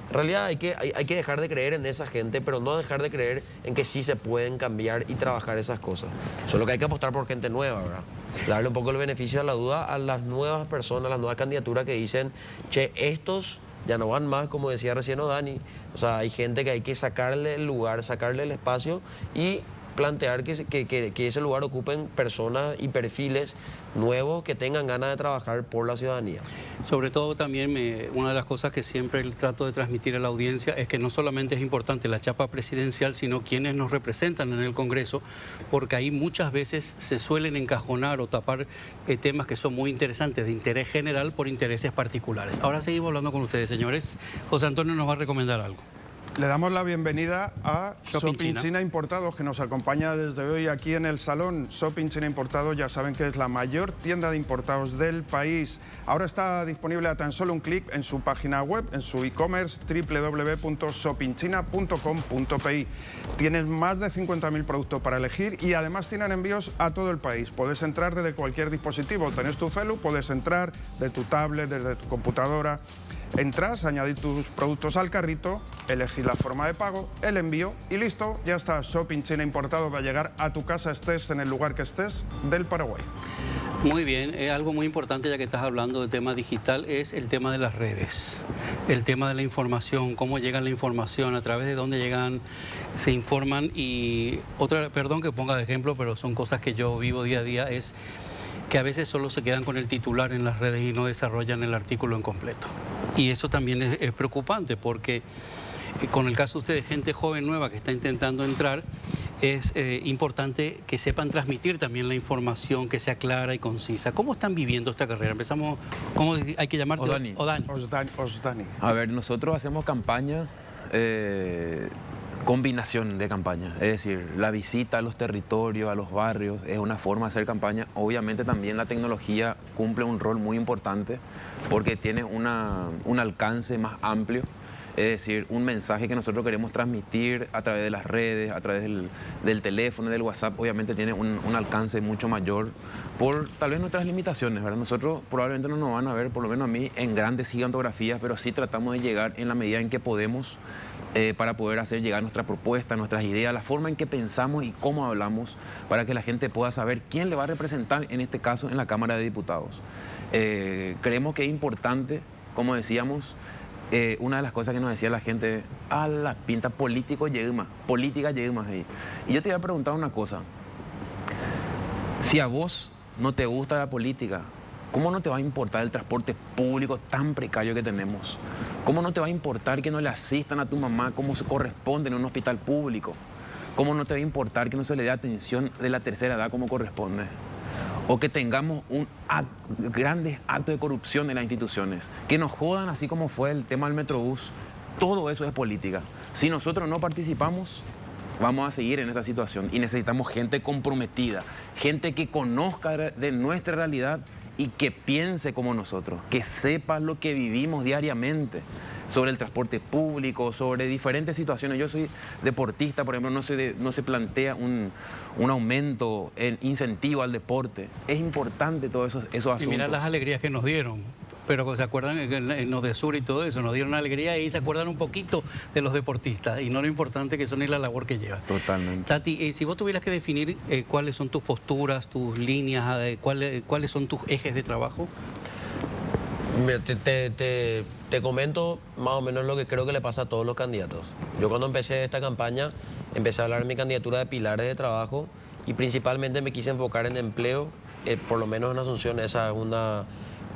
en realidad hay que dejar de creer en esa gente, pero no dejar de creer en que sí se pueden cambiar y trabajar esas cosas. Solo que hay que apostar por gente nueva, ¿verdad? Darle un poco el beneficio de la duda a las nuevas personas, las nuevas candidaturas que dicen, che, estos ya no van más, como decía recién Dani. O sea, hay gente que hay que sacarle el lugar, sacarle el espacio y plantear que ese lugar ocupen personas y perfiles nuevos que tengan ganas de trabajar por la ciudadanía. Sobre todo también una de las cosas que siempre trato de transmitir a la audiencia es que no solamente es importante la chapa presidencial, sino quienes nos representan en el Congreso, porque ahí muchas veces se suelen encajonar o tapar temas que son muy interesantes, de interés general por intereses particulares. Ahora seguimos hablando con ustedes, señores. José Antonio nos va a recomendar algo. Le damos la bienvenida a Shopping China Importados, que nos acompaña desde hoy aquí en el salón. Shopping China Importados, ya saben que es la mayor tienda de importados del país. Ahora está disponible a tan solo un clic en su página web, en su e-commerce, www.shoppingchina.com.pi. Tienes más de 50.000 productos para elegir y además tienen envíos a todo el país. Puedes entrar desde cualquier dispositivo. Tenés tu celu, puedes entrar de tu tablet, desde tu computadora. Entras, añadir tus productos al carrito, elegir la forma de pago, el envío y listo, ya está. Shopping China Importado va a llegar a tu casa, estés en el lugar que estés del Paraguay. Muy bien, algo muy importante ya que estás hablando del tema digital es el tema de las redes, el tema de la información, cómo llega la información, a través de dónde llegan, se informan y otra, perdón que ponga de ejemplo, pero son cosas que yo vivo día a día, es que a veces solo se quedan con el titular en las redes y no desarrollan el artículo en completo. Y eso también es preocupante porque con el caso de ustedes, gente joven nueva que está intentando entrar, es importante que sepan transmitir también la información, que sea clara y concisa. ¿Cómo están viviendo esta carrera? Empezamos, ¿cómo hay que llamarte? Osdani. Osdani. A ver, nosotros hacemos campaña, combinación de campaña, es decir, la visita a los territorios, a los barrios, es una forma de hacer campaña. Obviamente también la tecnología cumple un rol muy importante porque tiene un alcance más amplio. Es decir, un mensaje que nosotros queremos transmitir a través de las redes, a través del teléfono, del WhatsApp, obviamente tiene un alcance mucho mayor por tal vez nuestras limitaciones, ¿verdad? Nosotros probablemente no nos van a ver, por lo menos a mí, en grandes gigantografías, pero sí tratamos de llegar en la medida en que podemos para poder hacer llegar nuestra propuesta, nuestras ideas, la forma en que pensamos y cómo hablamos, para que la gente pueda saber quién le va a representar, en este caso, en la Cámara de Diputados. Creemos que es importante, como decíamos, una de las cosas que nos decía la gente, a la pinta político llega política llega más ahí. Y yo te voy a preguntar una cosa, si a vos no te gusta la política, ¿cómo no te va a importar el transporte público tan precario que tenemos? ¿Cómo no te va a importar que no le asistan a tu mamá como se corresponde en un hospital público? ¿Cómo no te va a importar que no se le dé atención de la tercera edad como corresponde? O que tengamos grandes actos de corrupción en las instituciones, que nos jodan así como fue el tema del Metrobús. Todo eso es política. Si nosotros no participamos, vamos a seguir en esta situación y necesitamos gente comprometida, gente que conozca de nuestra realidad y que piense como nosotros, que sepa lo que vivimos diariamente sobre el transporte público, sobre diferentes situaciones. Yo soy deportista, por ejemplo, no se plantea un aumento en incentivo al deporte. Es importante todos esos asuntos. Y mira las alegrías que nos dieron. Pero se acuerdan en Nodesur y todo eso, nos dieron una alegría y se acuerdan un poquito de los deportistas y no lo importante que son y la labor que llevan. Totalmente. Tati, si vos tuvieras que definir cuáles son tus posturas, tus líneas, cuáles son tus ejes de trabajo. Te comento más o menos lo que creo que le pasa a todos los candidatos. Yo cuando empecé esta campaña, empecé a hablar de mi candidatura de pilares de trabajo y principalmente me quise enfocar en empleo, por lo menos en Asunción esa es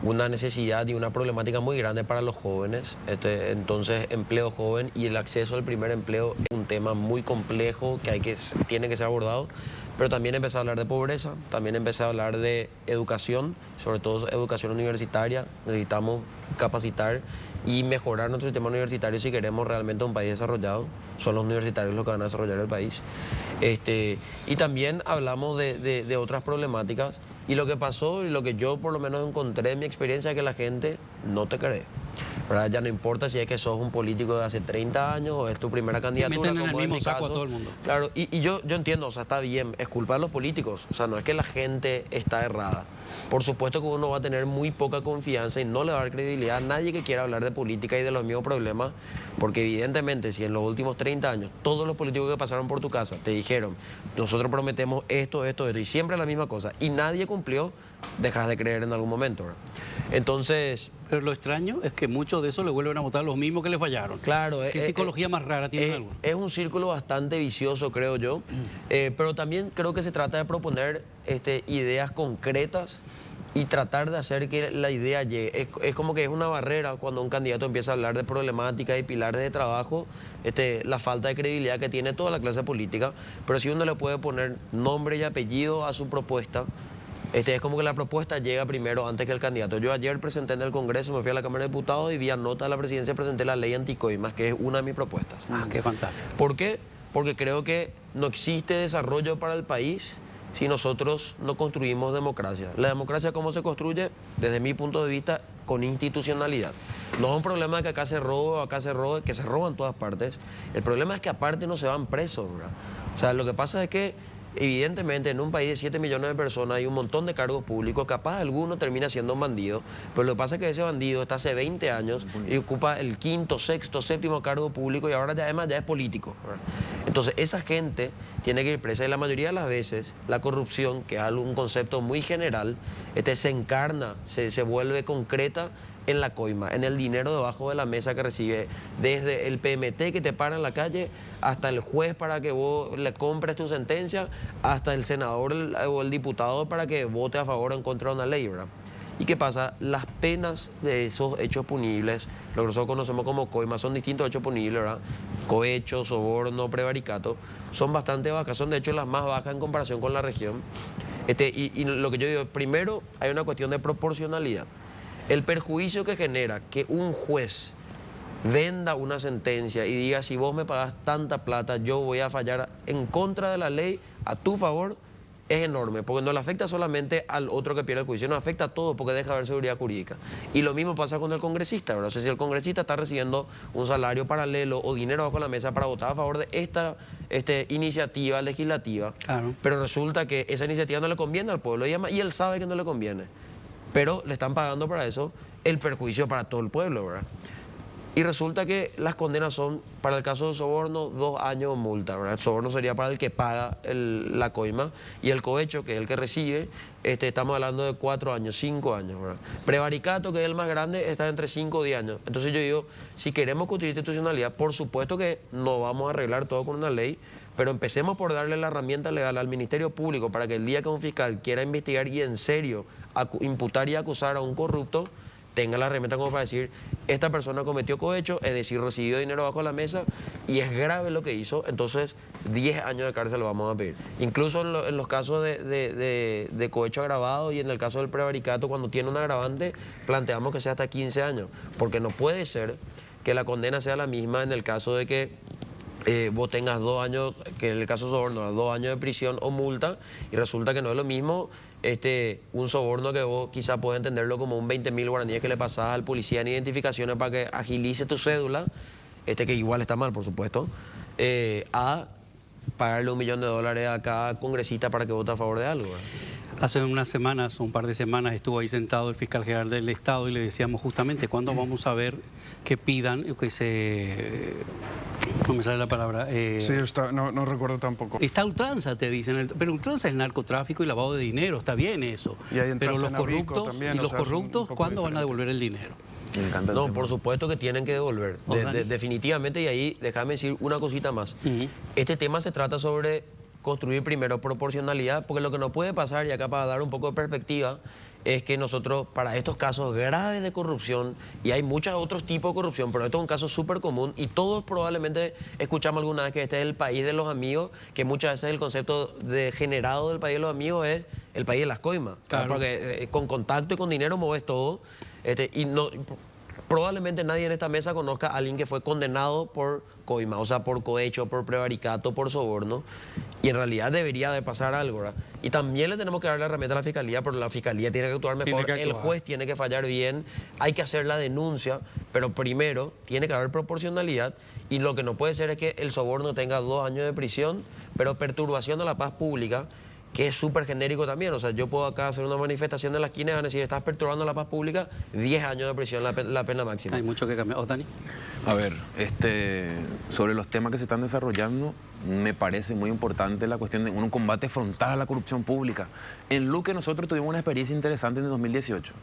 una necesidad y una problemática muy grande para los jóvenes. Entonces, empleo joven y el acceso al primer empleo es un tema muy complejo que tiene que ser abordado. Pero también empecé a hablar de pobreza, también empecé a hablar de educación, sobre todo educación universitaria. Necesitamos capacitar y mejorar nuestro sistema universitario si queremos realmente un país desarrollado. Son los universitarios los que van a desarrollar el país. Y también hablamos de otras problemáticas. Y lo que pasó y lo que yo por lo menos encontré en mi experiencia es que la gente no te cree. ¿Verdad? Ya no importa si es que sos un político de hace 30 años o es tu primera candidatura. Meten en el mismo saco a todo el mundo. Claro, y yo entiendo, o sea, está bien, es culpa de los políticos. O sea, no es que la gente está errada. Por supuesto que uno va a tener muy poca confianza y no le va a dar credibilidad a nadie que quiera hablar de política y de los mismos problemas, porque evidentemente si en los últimos 30 años todos los políticos que pasaron por tu casa te dijeron, nosotros prometemos esto, y siempre la misma cosa, y nadie cumplió, dejas de creer en algún momento, ¿verdad? Entonces... Pero lo extraño es que muchos de esos le vuelven a votar los mismos que le fallaron. Claro. ¿Qué psicología más rara tienen algunos? Es un círculo bastante vicioso, creo yo. Pero también creo que se trata de proponer ideas concretas y tratar de hacer que la idea llegue. Es como que es una barrera cuando un candidato empieza a hablar de problemática y pilares de trabajo, la falta de credibilidad que tiene toda la clase política. Pero si uno le puede poner nombre y apellido a su propuesta, es como que la propuesta llega primero antes que el candidato. Yo ayer presenté en el Congreso, me fui a la Cámara de Diputados y vía nota de la presidencia presenté la ley anticoimas, que es una de mis propuestas. Ah, qué fantástico. ¿Por qué? Porque creo que no existe desarrollo para el país si nosotros no construimos democracia. La democracia, ¿cómo se construye? Desde mi punto de vista, con institucionalidad. No es un problema de que acá se robe o acá se robe, que se roban en todas partes. El problema es que aparte no se van presos, ¿verdad? O sea, lo que pasa es que evidentemente en un país de 7 millones de personas hay un montón de cargos públicos, capaz alguno termina siendo un bandido, pero lo que pasa es que ese bandido está hace 20 años y ocupa el quinto, sexto, séptimo cargo público y ahora ya además ya es político, ¿verdad? Entonces esa gente tiene que ir presa y la mayoría de las veces la corrupción, que es un concepto muy general, se encarna, se vuelve concreta en la coima, en el dinero debajo de la mesa que recibe, desde el PMT que te para en la calle, hasta el juez para que vos le compres tu sentencia, hasta el senador o el diputado para que vote a favor o en contra de una ley, ¿verdad? ¿Y qué pasa? Las penas de esos hechos punibles, lo que nosotros conocemos como coima, son distintos hechos punibles, ¿verdad? Cohecho, soborno, prevaricato, son bastante bajas, son de hecho las más bajas en comparación con la región. Y lo que yo digo, primero hay una cuestión de proporcionalidad. El perjuicio que genera que un juez venda una sentencia y diga, si vos me pagás tanta plata, yo voy a fallar en contra de la ley a tu favor, es enorme, porque no le afecta solamente al otro que pierde el juicio, no afecta a todo porque deja de haber seguridad jurídica. Y lo mismo pasa con el congresista, ¿verdad? O sea, si el congresista está recibiendo un salario paralelo o dinero bajo la mesa para votar a favor de esta iniciativa legislativa, claro, pero resulta que esa iniciativa no le conviene al pueblo y él sabe que no le conviene, pero le están pagando para eso, el perjuicio para todo el pueblo, ¿verdad? Y resulta que las condenas son, para el caso de soborno, 2 años de multa, ¿verdad? El soborno sería para el que paga la coima, y el cohecho, que es el que recibe, estamos hablando de 4 años, 5 años, ¿verdad? Prevaricato, que es el más grande, está entre 5 o 10 años. Entonces yo digo, si queremos construir institucionalidad, por supuesto que no vamos a arreglar todo con una ley, pero empecemos por darle la herramienta legal al Ministerio Público para que el día que un fiscal quiera investigar y en serio imputar y acusar a un corrupto, tenga la herramienta como para decir, esta persona cometió cohecho, es decir, recibió dinero bajo la mesa y es grave lo que hizo, entonces 10 años de cárcel lo vamos a pedir. Incluso en los casos de cohecho agravado y en el caso del prevaricato, cuando tiene un agravante, planteamos que sea hasta 15 años, porque no puede ser que la condena sea la misma en el caso de que vos tengas 2 años, que en el caso de soborno, 2 años de prisión o multa, y resulta que no es lo mismo un soborno que vos quizás puedes entenderlo como un 20.000 guaraníes que le pasás al policía en identificaciones para que agilice tu cédula, que igual está mal, por supuesto, a pagarle $1 millón a cada congresista para que vote a favor de algo, ¿verdad? Hace unas semanas, un par de semanas, estuvo ahí sentado el fiscal general del Estado y le decíamos justamente cuándo vamos a ver que pidan, que se... No me sale la palabra. Sí, no recuerdo tampoco. Está ultranza, te dicen, pero ultranza es narcotráfico y lavado de dinero, está bien eso. Y ahí pero los corruptos, también, los corruptos, ¿cuándo van a devolver el dinero? Me encanta el No, tema. por supuesto que tienen que devolver, definitivamente, y ahí déjame decir una cosita más. Este tema se trata sobre construir primero proporcionalidad, porque lo que no puede pasar, y acá para dar un poco de perspectiva, es que nosotros, para estos casos graves de corrupción, y hay muchos otros tipos de corrupción, pero esto es un caso súper común, y todos probablemente escuchamos alguna vez que este es el país de los amigos, que muchas veces el concepto generado del país de los amigos es el país de las coimas, claro, porque con contacto y con dinero mueves todo, y no... Probablemente nadie en esta mesa conozca a alguien que fue condenado por coima, o sea, por cohecho, por prevaricato, por soborno, y en realidad debería de pasar algo, ¿verdad? Y también le tenemos que dar la herramienta a la Fiscalía, pero la Fiscalía tiene que actuar mejor, el juez tiene que fallar bien, hay que hacer la denuncia, pero primero tiene que haber proporcionalidad, y lo que no puede ser es que el soborno tenga 2 años de prisión, pero perturbación a la paz pública, que es súper genérico también. O sea, yo puedo acá hacer una manifestación en la esquina y van a decir, estás perturbando la paz pública, 10 años de prisión, la pena máxima. Hay mucho que cambiar. ¿O Dani? A ver, sobre los temas que se están desarrollando, me parece muy importante la cuestión de un combate frontal a la corrupción pública. En Luque nosotros tuvimos una experiencia interesante en el 2018.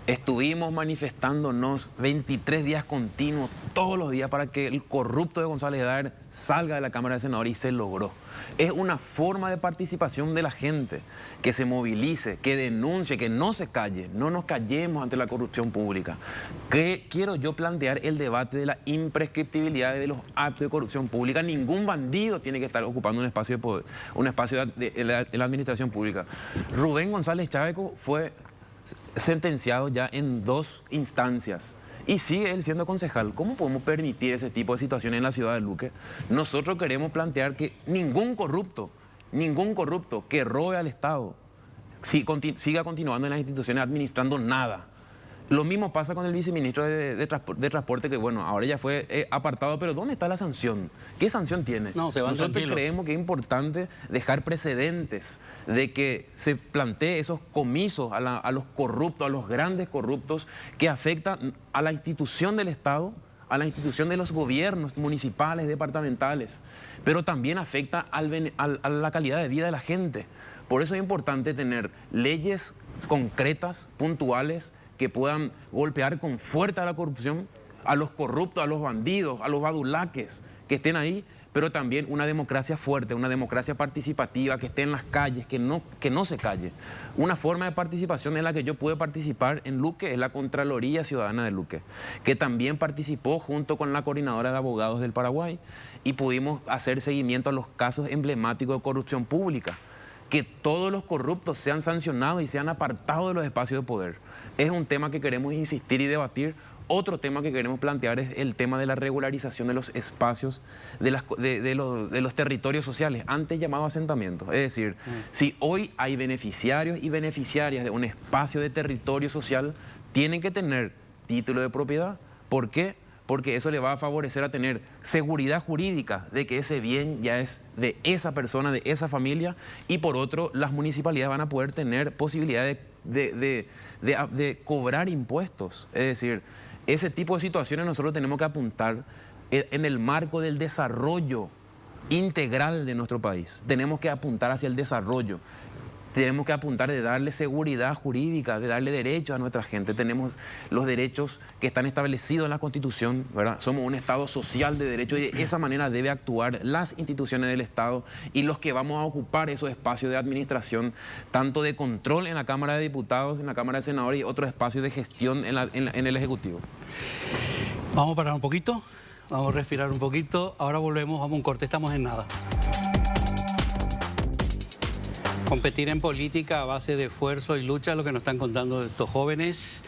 Estuvimos manifestándonos 23 días continuos, todos los días, para que el corrupto de González Daer salga de la Cámara de Senadores, y se logró. Es una forma de participación de la gente, que se movilice, que denuncie, que no se calle, no nos callemos ante la corrupción pública. Quiero yo plantear el debate de la imprescriptibilidad de los actos de corrupción pública. Ningún bandido tiene que estar ocupando un espacio de poder, un espacio de la administración pública. Rubén González Cháveco fue sentenciado ya en 2 instancias y sigue él siendo concejal. ¿Cómo podemos permitir ese tipo de situaciones en la ciudad de Luque? Nosotros queremos plantear que ningún corrupto que robe al Estado siga continuando en las instituciones administrando nada. Lo mismo pasa con el viceministro de Transporte, que bueno, ahora ya fue apartado, pero ¿dónde está la sanción? ¿Qué sanción tiene? No, se van Nosotros tranquilos. creemos que es importante dejar precedentes de que se plantee esos comisos a los corruptos, a los grandes corruptos, que afectan a la institución del Estado, a la institución de los gobiernos municipales, departamentales, pero también afecta a la calidad de vida de la gente. Por eso es importante tener leyes concretas, puntuales, que puedan golpear con fuerza a la corrupción, a los corruptos, a los bandidos, a los badulaques que estén ahí, pero también una democracia fuerte, una democracia participativa, que esté en las calles, que no se calle. Una forma de participación en la que yo pude participar en Luque es la Contraloría Ciudadana de Luque, que también participó junto con la Coordinadora de Abogados del Paraguay, y pudimos hacer seguimiento a los casos emblemáticos de corrupción pública. Que todos los corruptos sean sancionados y sean apartados de los espacios de poder. Es un tema que queremos insistir y debatir. Otro tema que queremos plantear es el tema de la regularización de los espacios de los territorios sociales, antes llamados asentamientos. Es decir, si hoy hay beneficiarios y beneficiarias de un espacio de territorio social, tienen que tener título de propiedad. ¿Por qué? Porque eso le va a favorecer a tener seguridad jurídica de que ese bien ya es de esa persona, de esa familia, y por otro, las municipalidades van a poder tener posibilidad de cobrar impuestos. Es decir, ese tipo de situaciones nosotros tenemos que apuntar en el marco del desarrollo integral de nuestro país. Tenemos que apuntar hacia el desarrollo. Tenemos que apuntar de darle seguridad jurídica, de darle derechos a nuestra gente. Tenemos los derechos que están establecidos en la Constitución, ¿verdad? Somos un Estado social de derecho y de esa manera debe actuar las instituciones del Estado y los que vamos a ocupar esos espacios de administración, tanto de control en la Cámara de Diputados, en la Cámara de Senadores y otros espacios de gestión en el Ejecutivo. Vamos a parar un poquito, vamos a respirar un poquito. Ahora volvemos, vamos a un corte, estamos en nada. Competir en política a base de esfuerzo y lucha es lo que nos están contando estos jóvenes.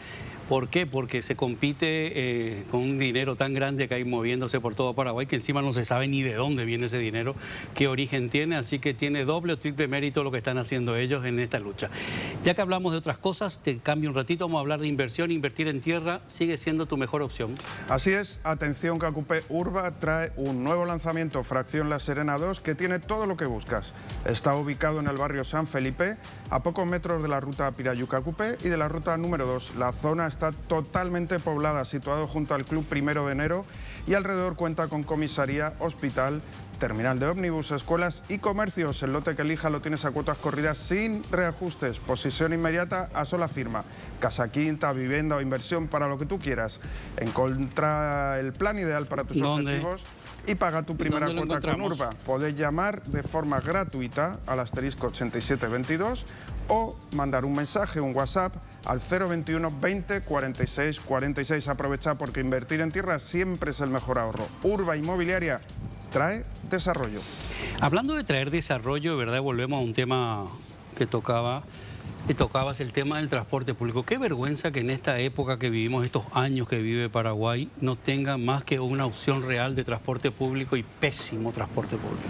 ¿Por qué? Porque se compite con un dinero tan grande que hay moviéndose por todo Paraguay, que encima no se sabe ni de dónde viene ese dinero, qué origen tiene, así que tiene doble o triple mérito lo que están haciendo ellos en esta lucha. Ya que hablamos de otras cosas, te cambio un ratito, vamos a hablar de inversión. Invertir en tierra sigue siendo tu mejor opción. Así es, atención, que Acupé Urba trae un nuevo lanzamiento, Fracción La Serena 2, que tiene todo lo que buscas. Está ubicado en el barrio San Felipe, a pocos metros de la ruta Pirayuca-Acupé y de la ruta número 2. La zona está totalmente poblada, situado junto al Club 1 de Enero, y alrededor cuenta con comisaría, hospital, terminal de ómnibus, escuelas y comercios. El lote que elija lo tienes a cuotas corridas sin reajustes, posesión inmediata a sola firma, casa quinta, vivienda o inversión, para lo que tú quieras. Encontra el plan ideal para tus objetivos y paga tu primera cuota con Urba. Podés llamar de forma gratuita al asterisco 8722 o mandar un mensaje, un WhatsApp al 021 20 46 46. Aprovecha, porque invertir en tierra siempre es el mejor ahorro. Urba Inmobiliaria trae desarrollo. Hablando de traer desarrollo, ¿verdad? Volvemos a un tema que tocabas el tema del transporte público. Qué vergüenza que en esta época que vivimos, estos años que vive Paraguay, no tenga más que una opción real de transporte público y pésimo transporte público.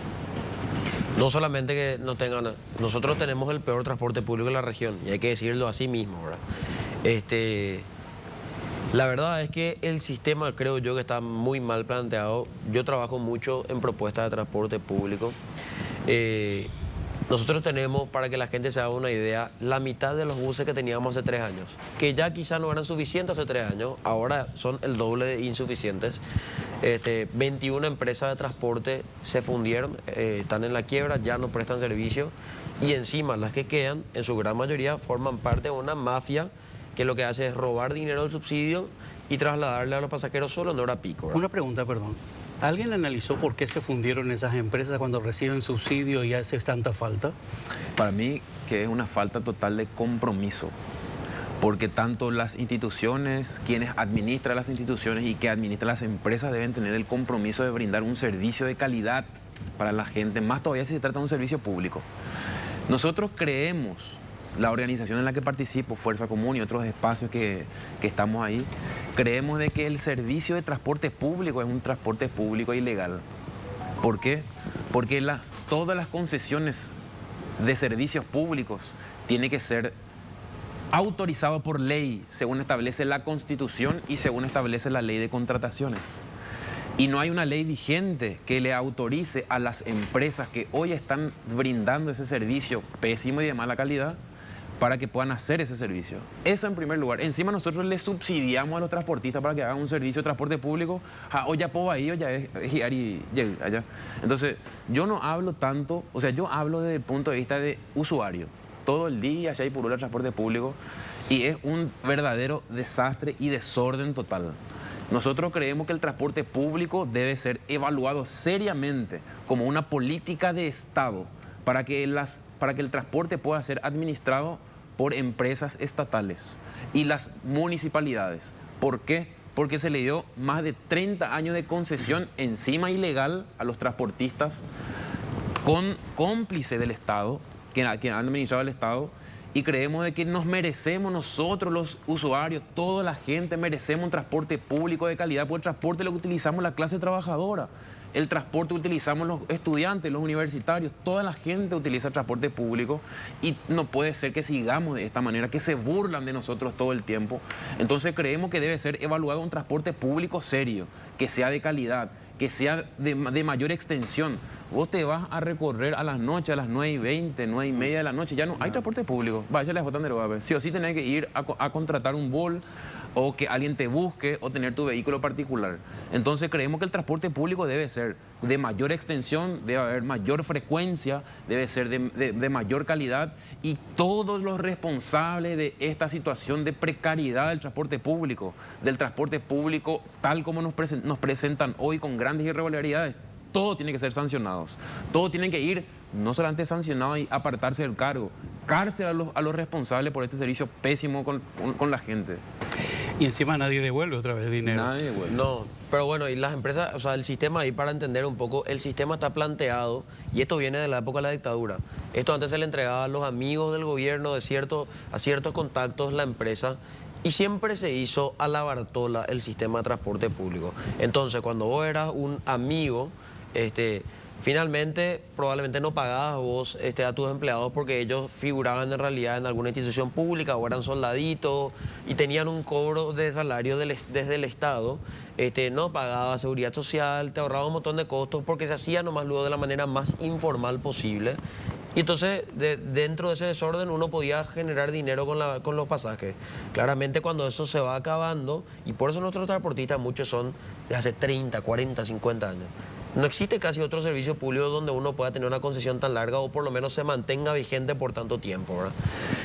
No solamente que no tengan, nosotros tenemos el peor transporte público en la región, y hay que decirlo así mismo, ¿verdad? La verdad es que el sistema, creo yo, que está muy mal planteado. Yo trabajo mucho en propuestas de transporte público. Nosotros tenemos, para que la gente se haga una idea, la mitad de los buses que teníamos hace 3 años, que ya quizás no eran suficientes hace 3 años, ahora son el doble de insuficientes. 21 empresas de transporte se fundieron, están en la quiebra, ya no prestan servicio, y encima las que quedan, en su gran mayoría, forman parte de una mafia que lo que hace es robar dinero del subsidio y trasladarle a los pasajeros solo en hora pico, ¿verdad? Una pregunta, perdón. ¿Alguien analizó por qué se fundieron esas empresas cuando reciben subsidio y hace tanta falta? Para mí que es una falta total de compromiso, porque tanto las instituciones, quienes administran las instituciones y que administran las empresas, deben tener el compromiso de brindar un servicio de calidad para la gente, más todavía si se trata de un servicio público. Nosotros creemos, la organización en la que participo, Fuerza Común y otros espacios que estamos ahí, creemos de que el servicio de transporte público es un transporte público ilegal. ¿Por qué? Porque todas las concesiones de servicios públicos tienen que ser autorizado por ley, según establece la Constitución y según establece la ley de contrataciones. Y no hay una ley vigente que le autorice a las empresas que hoy están brindando ese servicio pésimo y de mala calidad para que puedan hacer ese servicio. Eso en primer lugar. Encima nosotros les subsidiamos a los transportistas para que hagan un servicio de transporte público. O ya puedo ahí, o ya es allá. Entonces, yo no hablo tanto, o sea, yo hablo desde el punto de vista de usuario. Todo el día ya hay purula el transporte público y es un verdadero desastre y desorden total. Nosotros creemos que el transporte público debe ser evaluado seriamente como una política de Estado para que el transporte pueda ser administrado por empresas estatales y las municipalidades. ¿Por qué? Porque se le dio más de 30 años de concesión encima ilegal a los transportistas con cómplice del Estado, que han administrado el Estado, y creemos de que nos merecemos nosotros los usuarios, toda la gente merecemos un transporte público de calidad, porque el transporte lo utilizamos la clase trabajadora, el transporte utilizamos los estudiantes, los universitarios, toda la gente utiliza el transporte público y no puede ser que sigamos de esta manera, que se burlan de nosotros todo el tiempo. Entonces creemos que debe ser evaluado un transporte público serio, que sea de calidad, que sea de mayor extensión. Vos te vas a recorrer a las noches, a las 9:20, 9:30 de la noche, ya no hay transporte público. Vaya a la sí o sí tenés que ir a contratar un bol o que alguien te busque o tener tu vehículo particular. Entonces creemos que el transporte público debe ser de mayor extensión, debe haber mayor frecuencia, debe ser de mayor calidad y todos los responsables de esta situación de precariedad del transporte público tal como nos presentan hoy con grandes irregularidades, todos tienen que ser sancionados, todos tienen que ir no solamente sancionados y apartarse del cargo, cárcel a los responsables por este servicio pésimo con la gente. Y encima nadie devuelve otra vez dinero. Nadie devuelve. No, pero bueno, y las empresas, o sea, el sistema ahí para entender un poco, el sistema está planteado, y esto viene de la época de la dictadura. Esto antes se le entregaba a los amigos del gobierno, a ciertos contactos la empresa, y siempre se hizo a la Bartola el sistema de transporte público. Entonces, cuando vos eras un amigo, finalmente probablemente no pagabas vos a tus empleados porque ellos figuraban en realidad en alguna institución pública o eran soldaditos y tenían un cobro de salario desde el Estado. No pagaba seguridad social, te ahorraba un montón de costos porque se hacía nomás luego de la manera más informal posible. Y entonces, dentro de ese desorden, uno podía generar dinero con los pasajes. Claramente, cuando eso se va acabando, y por eso nuestros transportistas, muchos son de hace 30, 40, 50 años. No existe casi otro servicio público donde uno pueda tener una concesión tan larga o por lo menos se mantenga vigente por tanto tiempo, ¿verdad?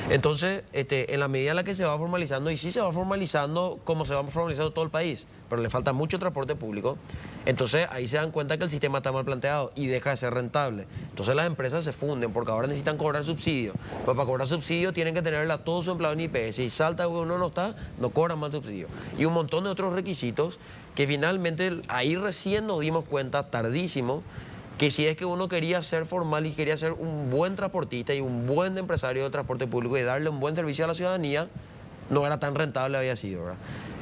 Entonces, en la medida en la que se va formalizando, y sí se va formalizando como se va formalizando todo el país, pero le falta mucho transporte público, entonces ahí se dan cuenta que el sistema está mal planteado y deja de ser rentable. Entonces las empresas se funden porque ahora necesitan cobrar subsidio. Pues para cobrar subsidio tienen que tenerla a todo su empleado en IPS. Si salta que uno no está, no cobran más subsidio. Y un montón de otros requisitos que finalmente ahí recién nos dimos cuenta, tardísimo, que si es que uno quería ser formal y quería ser un buen transportista y un buen empresario de transporte público y darle un buen servicio a la ciudadanía, no era tan rentable había sido, ¿verdad?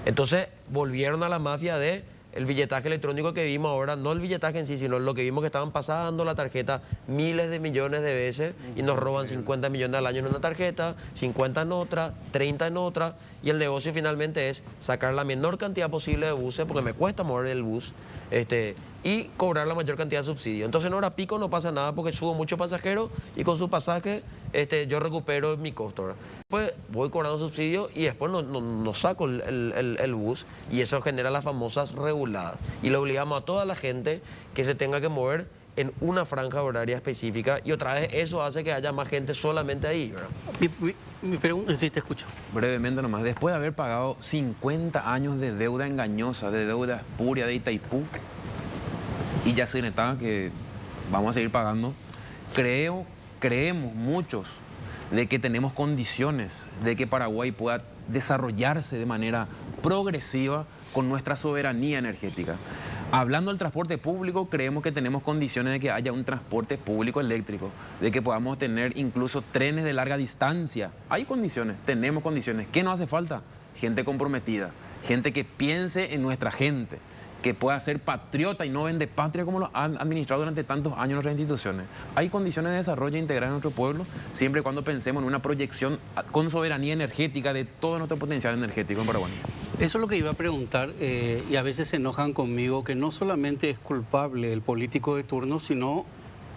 Entonces volvieron a la mafia de el billetaje electrónico que vimos ahora, no el billetaje en sí, sino lo que vimos que estaban pasando la tarjeta miles de millones de veces y nos roban 50 millones al año en una tarjeta, 50 en otra, 30 en otra, y el negocio finalmente es sacar la menor cantidad posible de buses, porque me cuesta mover el bus, y cobrar la mayor cantidad de subsidio. Entonces en hora pico no pasa nada porque subo muchos pasajeros y con su pasaje yo recupero mi costo, ¿verdad? Después voy cobrando subsidio y después no saco el bus y eso genera las famosas reguladas. Y le obligamos a toda la gente que se tenga que mover en una franja horaria específica y otra vez eso hace que haya más gente solamente ahí, ¿verdad? Mi pregunta, sí, te escucho. Brevemente nomás, después de haber pagado 50 años de deuda engañosa, de deuda espuria de Itaipú, y ya se notaba que vamos a seguir pagando, creemos muchos de que tenemos condiciones de que Paraguay pueda desarrollarse de manera progresiva con nuestra soberanía energética. Hablando del transporte público, creemos que tenemos condiciones de que haya un transporte público eléctrico, de que podamos tener incluso trenes de larga distancia. Hay condiciones, tenemos condiciones. ¿Qué nos hace falta? Gente comprometida, gente que piense en nuestra gente, que pueda ser patriota y no vende patria como lo han administrado durante tantos años nuestras instituciones. Hay condiciones de desarrollo integral en nuestro pueblo, siempre y cuando pensemos en una proyección con soberanía energética de todo nuestro potencial energético en Paraguay. Eso es lo que iba a preguntar, y a veces se enojan conmigo, que no solamente es culpable el político de turno, sino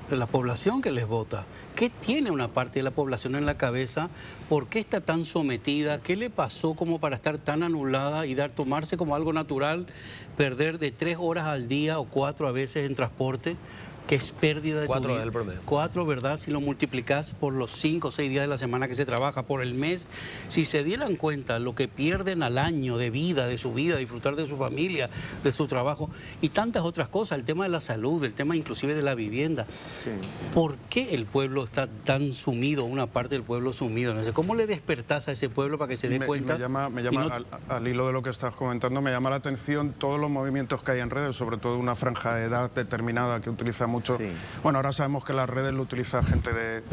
la población que les vota. ¿Qué tiene una parte de la población en la cabeza? ¿Por qué está tan sometida? ¿Qué le pasó como para estar tan anulada y tomarse como algo natural, perder de 3 horas al día o 4 a veces en transporte? Que es pérdida de 4 tu es el vida. promedio. 4, ¿verdad? Si lo multiplicas por los 5 o 6 días de la semana que se trabaja, por el mes, si se dieran cuenta lo que pierden al año de vida, de su vida, disfrutar de su familia, de su trabajo y tantas otras cosas, el tema de la salud, el tema inclusive de la vivienda. Sí. ¿Por qué el pueblo está tan sumido, una parte del pueblo sumido en eso? ¿Cómo le despertás a ese pueblo para que se dé cuenta? Me llama y no- al hilo de lo que estás comentando, me llama la atención todos los movimientos que hay en redes, sobre todo una franja de edad determinada que utiliza mucho. Sí. Bueno, ahora sabemos que las redes lo utiliza gente de...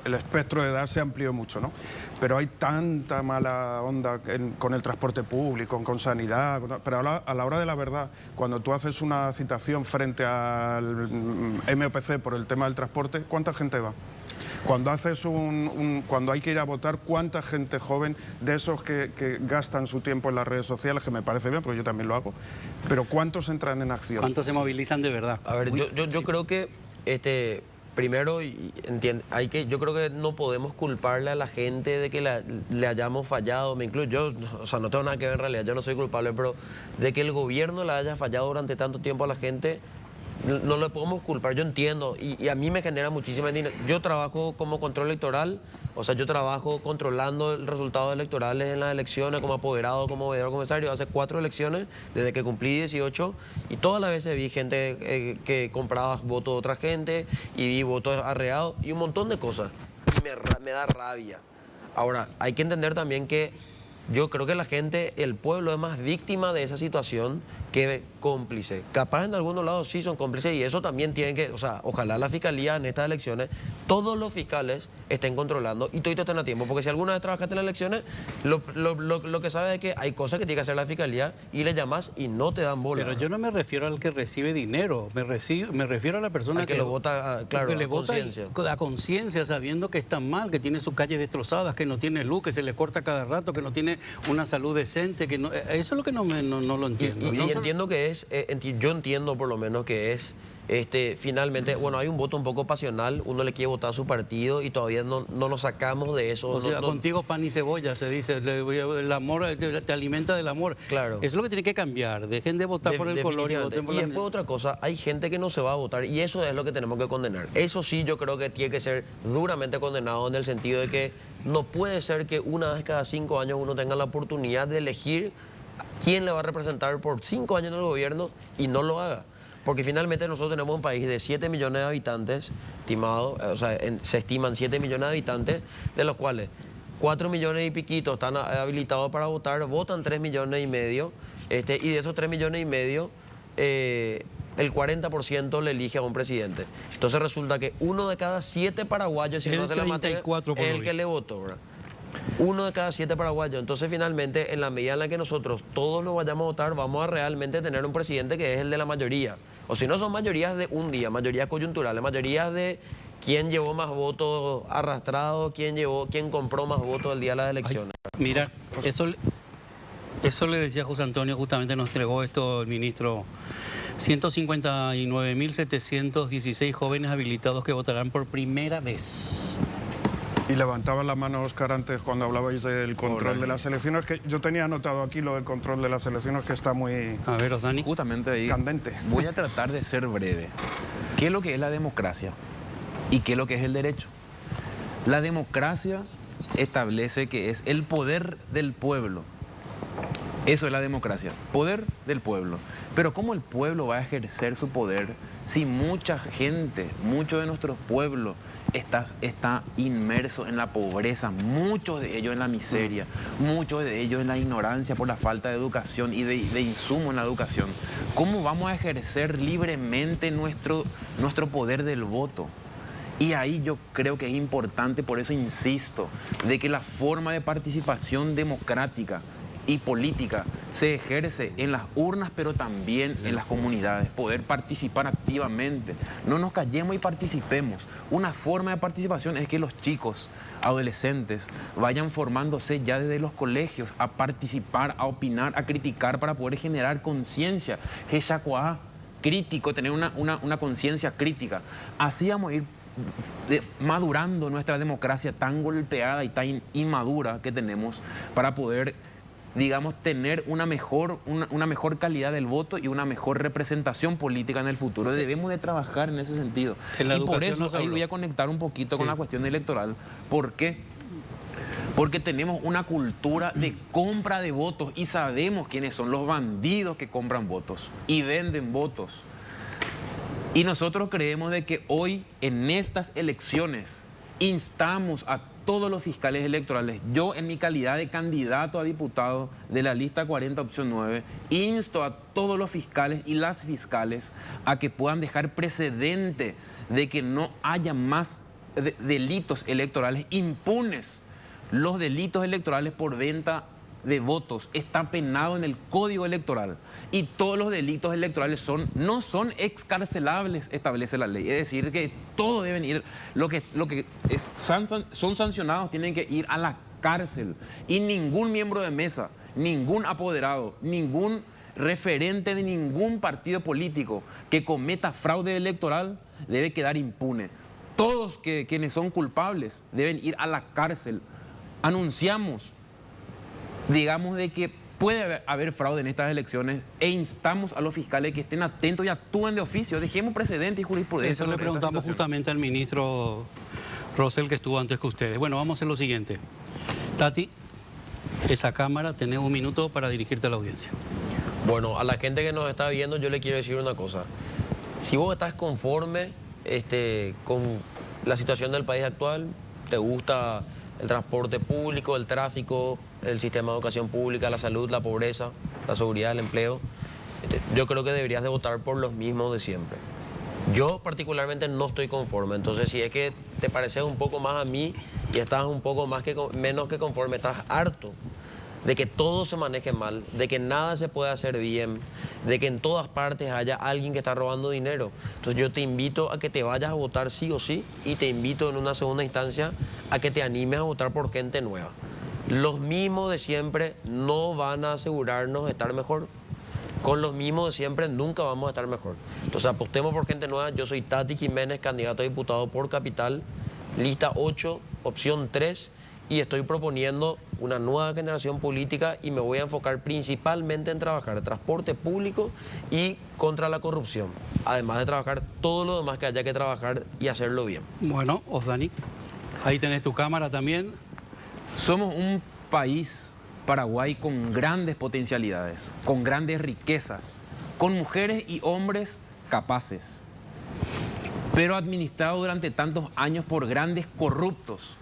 El espectro de edad se amplió mucho, ¿no? Pero hay tanta mala onda con el transporte público, con sanidad, pero a la hora de la verdad, cuando tú haces una citación frente al MOPC por el tema del transporte, ¿cuánta gente va? Cuando haces cuando hay que ir a votar, ¿cuánta gente joven de esos que gastan su tiempo en las redes sociales, que me parece bien, porque yo también lo hago, pero cuántos entran en acción? ¿Cuántos se movilizan de verdad? A ver, yo creo que primero yo creo que no podemos culparle a la gente de que le hayamos fallado, me incluyo yo, o sea, no tengo nada que ver en realidad, yo no soy culpable, pero de que el gobierno le haya fallado durante tanto tiempo a la gente, no le podemos culpar. Yo entiendo y a mí me genera muchísima dinero. Yo trabajo como control electoral, o sea, yo trabajo controlando el resultado electorales en las elecciones como apoderado, como veedor comisario. Hace 4 elecciones, desde que cumplí 18, y todas las veces vi gente que compraba votos de otra gente y vi votos arreados y un montón de cosas. Y me da rabia. Ahora, hay que entender también que yo creo que la gente, el pueblo es más víctima de esa situación que cómplice. Capaz en algunos lados sí son cómplices y eso también tienen que, o sea, ojalá la fiscalía en estas elecciones, todos los fiscales estén controlando y todos estén a tiempo, porque si alguna vez trabajaste en las elecciones, lo que sabes es que hay cosas que tiene que hacer la fiscalía y le llamas y no te dan bola. Pero yo no me refiero al que recibe dinero, me refiero a la persona Al que lo vota, claro, que le a vota conciencia. a conciencia, sabiendo que está mal, que tiene sus calles destrozadas, que no tiene luz, que se le corta cada rato, que no tiene una salud decente, que no, eso es lo que no lo entiendo. Y entiendo que es, yo entiendo por lo menos que es, finalmente, bueno, hay un voto un poco pasional, uno le quiere votar a su partido y todavía no nos sacamos de eso. O sea, no- contigo pan y cebolla, se dice, el amor te alimenta del amor. Claro. Eso es lo que tiene que cambiar, dejen de votar por el color y voten por Y la... después otra cosa, hay gente que no se va a votar y eso es lo que tenemos que condenar. Eso sí yo creo que tiene que ser duramente condenado en el sentido de que no puede ser que una vez cada 5 años uno tenga la oportunidad de elegir quién le va a representar por 5 años en el gobierno y no lo haga. Porque finalmente nosotros tenemos un país de 7 millones de habitantes, estimado, o sea, se estiman 7 millones de habitantes, de los cuales 4 millones y piquitos están habilitados para votar, votan 3 millones y medio, y de esos 3 millones y medio, el 40% le elige a un presidente. Entonces resulta que 1 de cada 7 paraguayos, si El no se la materia, 34 por es lo el que visto. le votó, ¿verdad? 1 de cada 7 paraguayos. Entonces, finalmente, en la medida en la que nosotros todos nos vayamos a votar, vamos a realmente tener un presidente que es el de la mayoría. O si no, son mayorías de un día, mayorías coyunturales, mayorías de quién llevó más votos arrastrados, quién compró más votos el día de las elecciones. Mira, eso le decía José Antonio, justamente nos entregó esto el ministro. 159.716 jóvenes habilitados que votarán por primera vez. Y levantaba la mano, Óscar, antes cuando hablabais del control de las elecciones, que yo tenía anotado aquí lo del control de las elecciones, que está muy A ver, Osdani. Justamente ahí candente. voy a tratar de ser breve. ¿Qué es lo que es la democracia? ¿Y qué es lo que es el derecho? La democracia establece que es el poder del pueblo. Eso es la democracia, poder del pueblo. Pero ¿cómo el pueblo va a ejercer su poder si mucha gente, mucho de nuestros pueblos está inmerso en la pobreza, muchos de ellos en la miseria, muchos de ellos en la ignorancia por la falta de educación y de insumo en la educación? ¿Cómo vamos a ejercer libremente nuestro poder del voto? Y ahí yo creo que es importante, por eso insisto, de que la forma de participación democrática y política se ejerce en las urnas, pero también en las comunidades, poder participar activamente. No nos callemos y participemos. Una forma de participación es que los chicos, adolescentes, vayan formándose ya desde los colegios a participar, a opinar, a criticar para poder generar conciencia. Crítico, tener una conciencia crítica. Así vamos a ir madurando nuestra democracia tan golpeada y tan inmadura que tenemos para poder, digamos, tener una mejor calidad del voto y una mejor representación política en el futuro. Debemos de trabajar en ese sentido. Y por eso ahí voy a conectar un poquito con la cuestión electoral. ¿Por qué? Porque tenemos una cultura de compra de votos y sabemos quiénes son los bandidos que compran votos y venden votos. Y nosotros creemos de que hoy, en estas elecciones, instamos a todos los fiscales electorales. Yo, en mi calidad de candidato a diputado de la lista 40, opción 9, insto a todos los fiscales y las fiscales a que puedan dejar precedente de que no haya más delitos electorales impunes. Los delitos electorales por venta de votos está penado en el Código Electoral y todos los delitos electorales no son excarcelables, establece la ley. Es decir, que todos deben ir, lo que son sancionados tienen que ir a la cárcel y ningún miembro de mesa, ningún apoderado, ningún referente de ningún partido político que cometa fraude electoral debe quedar impune. Todos quienes son culpables deben ir a la cárcel. Anunciamos, digamos, de que puede haber fraude en estas elecciones e instamos a los fiscales que estén atentos y actúen de oficio. Dejemos precedentes y jurisprudencia. Eso le preguntamos justamente al ministro Rosell, que estuvo antes que ustedes. Bueno, vamos a hacer lo siguiente. Tati, esa cámara, tenés un minuto para dirigirte a la audiencia. Bueno, a la gente que nos está viendo yo le quiero decir una cosa. Si vos estás conforme con la situación del país actual, te gusta el transporte público, el tráfico, el sistema de educación pública, la salud, la pobreza, la seguridad, el empleo, yo creo que deberías de votar por los mismos de siempre. Yo particularmente no estoy conforme, entonces si es que te pareces un poco más a mí y estás un poco menos que conforme, estás harto de que todo se maneje mal, de que nada se puede hacer bien, de que en todas partes haya alguien que está robando dinero. Entonces yo te invito a que te vayas a votar sí o sí y te invito en una segunda instancia a que te animes a votar por gente nueva. Los mismos de siempre no van a asegurarnos estar mejor. Con los mismos de siempre nunca vamos a estar mejor. Entonces apostemos por gente nueva. Yo soy Tati Jiménez, candidato a diputado por Capital, lista 8, opción 3. Y estoy proponiendo una nueva generación política y me voy a enfocar principalmente en trabajar transporte público y contra la corrupción. Además de trabajar todo lo demás que haya que trabajar y hacerlo bien. Bueno, Osdani, ahí tenés tu cámara también. Somos un país, Paraguay, con grandes potencialidades, con grandes riquezas, con mujeres y hombres capaces, pero administrado durante tantos años por grandes corruptos.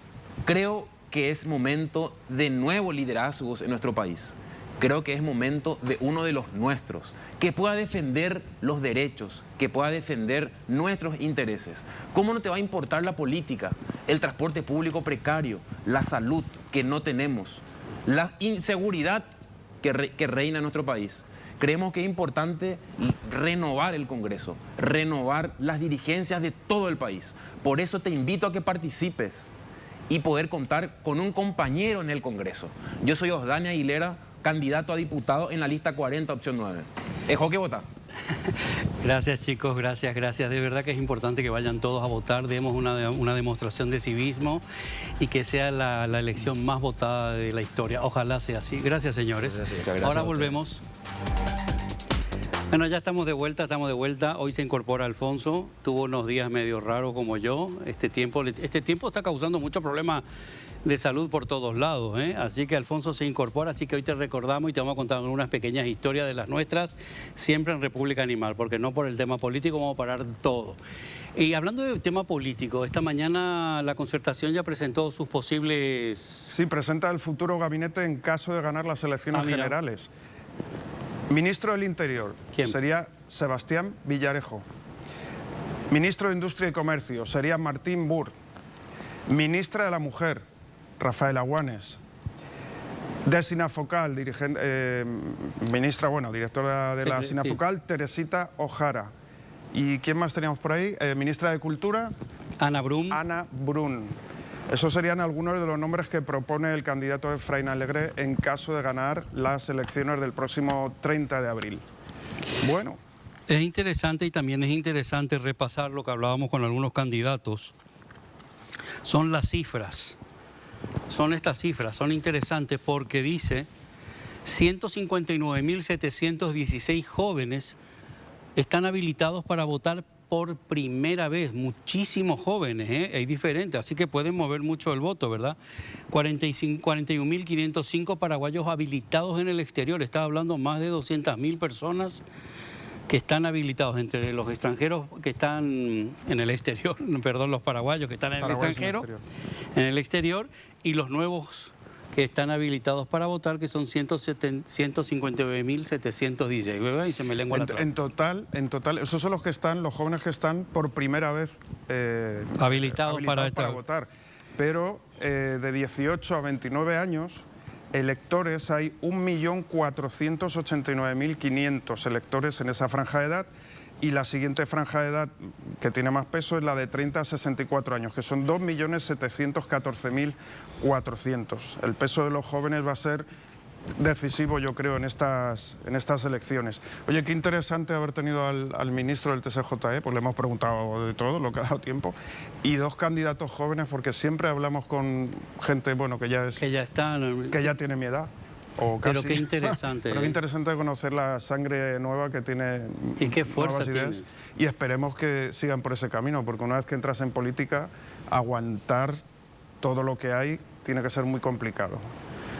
Creo que es momento de nuevos liderazgos en nuestro país. Creo que es momento de uno de los nuestros, que pueda defender los derechos, que pueda defender nuestros intereses. ¿Cómo no te va a importar la política, el transporte público precario, la salud que no tenemos, la inseguridad que reina en nuestro país? Creemos que es importante renovar el Congreso, renovar las dirigencias de todo el país. Por eso te invito a que participes y poder contar con un compañero en el Congreso. Yo soy Osdani Aguilera, candidato a diputado en la lista 40, opción 9. ¿Ejo que vota? Gracias, chicos, gracias. De verdad que es importante que vayan todos a votar, demos una demostración de civismo y que sea la elección más votada de la historia. Ojalá sea así. Gracias, señores. Gracias. Ahora volvemos. Bueno, ya estamos de vuelta. Hoy se incorpora Alfonso. Tuvo unos días medio raros como yo. Este tiempo está causando muchos problemas de salud por todos lados, ¿eh? Así que Alfonso se incorpora, así que hoy te recordamos y te vamos a contar unas pequeñas historias de las nuestras, siempre en República Animal, porque no por el tema político vamos a parar todo. Y hablando del tema político, esta mañana la Concertación ya presentó sus posibles... Sí, presenta el futuro gabinete en caso de ganar las elecciones generales. Ministro del Interior, ¿quién? Sería Sebastián Villarejo. Ministro de Industria y Comercio sería Martín Burr. Ministra de la Mujer, Rafael Aguanes. De Sinafocal, ministra, bueno, directora de la Sí. Sinafocal, Teresita Ojara. ¿Y quién más teníamos por ahí? Ministra de Cultura, Ana Brum. Ana Brun. Esos serían algunos de los nombres que propone el candidato Efraín Alegre en caso de ganar las elecciones del próximo 30 de abril. Bueno. Es interesante y también es interesante repasar lo que hablábamos con algunos candidatos. Son las cifras. Son estas cifras, son interesantes porque dice 159.716 jóvenes están habilitados para votar por primera vez. Muchísimos jóvenes, es diferente, así que pueden mover mucho el voto, ¿verdad? 41.505 paraguayos habilitados en el exterior. Estaba hablando más de 200.000 personas que están habilitados, entre los extranjeros que están en el exterior, perdón, los paraguayos que están en el extranjero, en el exterior, y los nuevos que están habilitados para votar, que son 159.716, ¿verdad? Y se me lengua la traba. En total, esos son los jóvenes que están por primera vez habilitados para votar. Pero de 18 a 29 años, electores, hay 1.489.500 electores en esa franja de edad, y la siguiente franja de edad que tiene más peso es la de 30 a 64 años, que son 2.714.400. El peso de los jóvenes va a ser decisivo, yo creo, en estas elecciones. Oye, qué interesante haber tenido al ministro del TSJE, pues le hemos preguntado de todo, lo que ha dado tiempo, y dos candidatos jóvenes, porque siempre hablamos con gente, bueno, que ya tiene mi edad. O casi. Pero qué interesante. Pero qué interesante conocer la sangre nueva que tiene. Y qué fuerza ideas, tiene. Y esperemos que sigan por ese camino, porque una vez que entras en política, aguantar todo lo que hay tiene que ser muy complicado.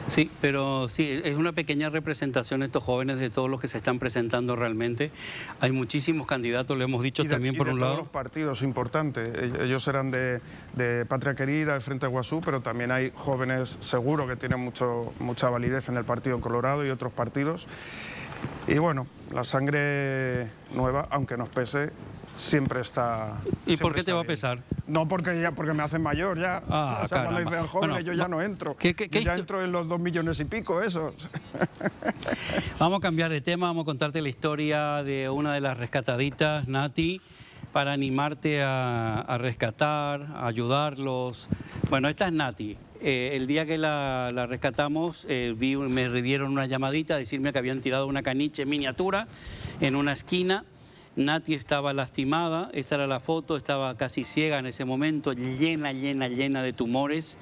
Sí, pero sí, es una pequeña representación estos jóvenes de todos los que se están presentando realmente. Hay muchísimos candidatos, lo hemos dicho también por un lado. Todos los partidos importantes. Ellos serán de Patria Querida, de Frente Guasú, pero también hay jóvenes seguro que tienen mucha validez en el Partido Colorado y otros partidos. Y bueno, la sangre nueva, aunque nos pese, siempre está. ¿Y por qué te va a pesar? No, porque me hacen mayor ya. Ah, o sea, cuando dicen jóvenes, bueno, yo ya no entro. Yo ya entro en los 2 millones y pico, eso. Vamos a cambiar de tema, vamos a contarte la historia de una de las rescataditas, Nati, para animarte a rescatar, a ayudarlos. Bueno, esta es Nati. El día que la rescatamos, me dieron una llamadita a decirme que habían tirado una caniche en miniatura en una esquina. Nati estaba lastimada, esa era la foto, estaba casi ciega en ese momento, llena de tumores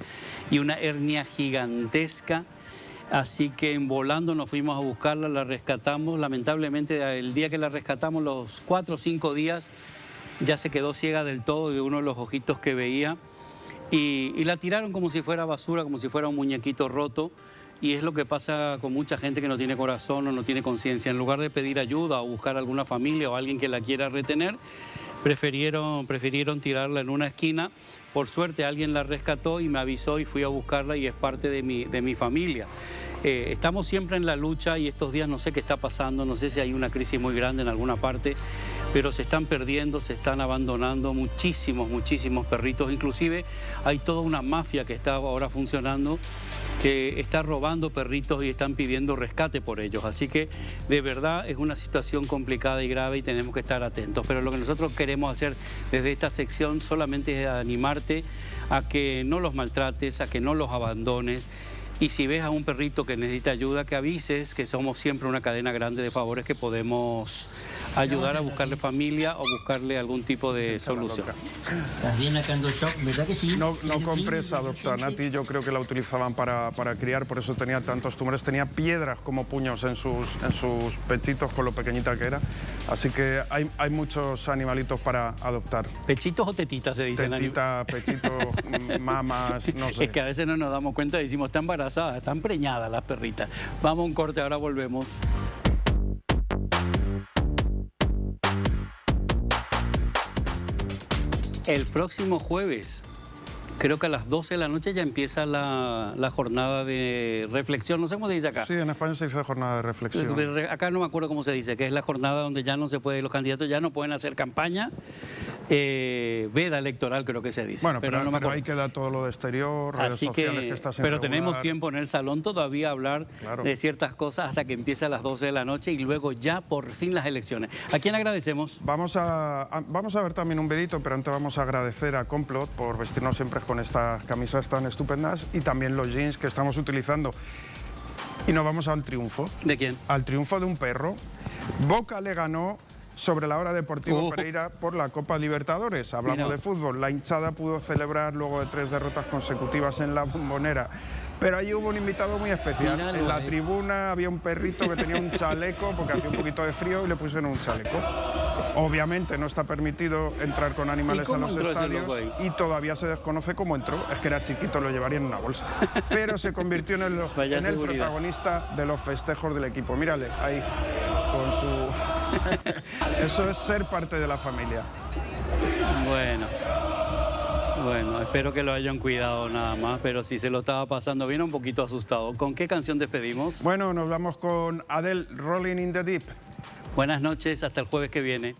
y una hernia gigantesca. Así que volando nos fuimos a buscarla, la rescatamos. Lamentablemente, el día que la rescatamos, los 4 o 5 días, ya se quedó ciega del todo de uno de los ojitos que veía. Y la tiraron como si fuera basura, como si fuera un muñequito roto. Y es lo que pasa con mucha gente que no tiene corazón o no tiene conciencia. En lugar de pedir ayuda o buscar alguna familia o alguien que la quiera retener, prefirieron tirarla en una esquina. Por suerte alguien la rescató y me avisó y fui a buscarla y es parte de mi familia. Estamos siempre en la lucha y estos días no sé qué está pasando, no sé si hay una crisis muy grande en alguna parte, pero se están perdiendo, se están abandonando muchísimos perritos. Inclusive hay toda una mafia que está ahora funcionando, que está robando perritos y están pidiendo rescate por ellos. Así que de verdad es una situación complicada y grave y tenemos que estar atentos. Pero lo que nosotros queremos hacer desde esta sección solamente es animarte a que no los maltrates, a que no los abandones. Y si ves a un perrito que necesita ayuda, que avises, que somos siempre una cadena grande de favores que podemos ayudar a buscarle familia o buscarle algún tipo de solución. ¿Estás bien acá en shock? ¿Verdad que sí? No compresa, doctora Nati, yo creo que la utilizaban para criar, por eso tenía tantos tumores. Tenía piedras como puños en sus pechitos con lo pequeñita que era. Así que hay muchos animalitos para adoptar. ¿Pechitos o tetitas se dicen? Tetita, pechitos, mamas, no sé. Es que a veces no nos damos cuenta y decimos, está embarazada, están preñadas las perritas. Vamos a un corte, ahora volvemos. El próximo jueves, creo que a las 12 de la noche ya empieza la jornada de reflexión. No sé cómo se dice acá. Sí, en España se dice jornada de reflexión. Acá no me acuerdo cómo se dice, que es la jornada donde ya no se puede, los candidatos ya no pueden hacer campaña. veda electoral, creo que se dice. Bueno, pero, no me pero acuerdo. ahí queda todo lo de exterior, redes Así sociales que está sin pero tenemos regular. tiempo en el salón todavía a hablar Claro. de ciertas cosas hasta que empiece a las 12 de la noche y luego ya por fin las elecciones. ¿A quién agradecemos? Vamos a ver también un vedito, pero antes vamos a agradecer a Complot por vestirnos siempre con estas camisas tan estupendas y también los jeans que estamos utilizando. Y nos vamos al triunfo. ¿De quién? Al triunfo de un perro. Boca le ganó sobre la hora Deportivo Pereira por la Copa Libertadores. Hablamos Mira. de fútbol. La hinchada pudo celebrar luego de 3 derrotas consecutivas en la Bombonera. Pero allí hubo un invitado muy especial. Míralo En la ahí. tribuna había un perrito que tenía un chaleco porque hacía un poquito de frío y le pusieron un chaleco. Obviamente no está permitido entrar con animales a cómo los entró ese estadios loco ahí? y todavía se desconoce cómo entró. Es que era chiquito, lo llevaría en una bolsa. Pero se convirtió en el Vaya seguridad. protagonista de los festejos del equipo. Mírale, ahí, con su... Eso es ser parte de la familia. Bueno, espero que lo hayan cuidado nada más, pero si se lo estaba pasando bien, un poquito asustado. ¿Con qué canción despedimos? Bueno, nos vamos con Adele, Rolling in the Deep. Buenas noches, hasta el jueves que viene.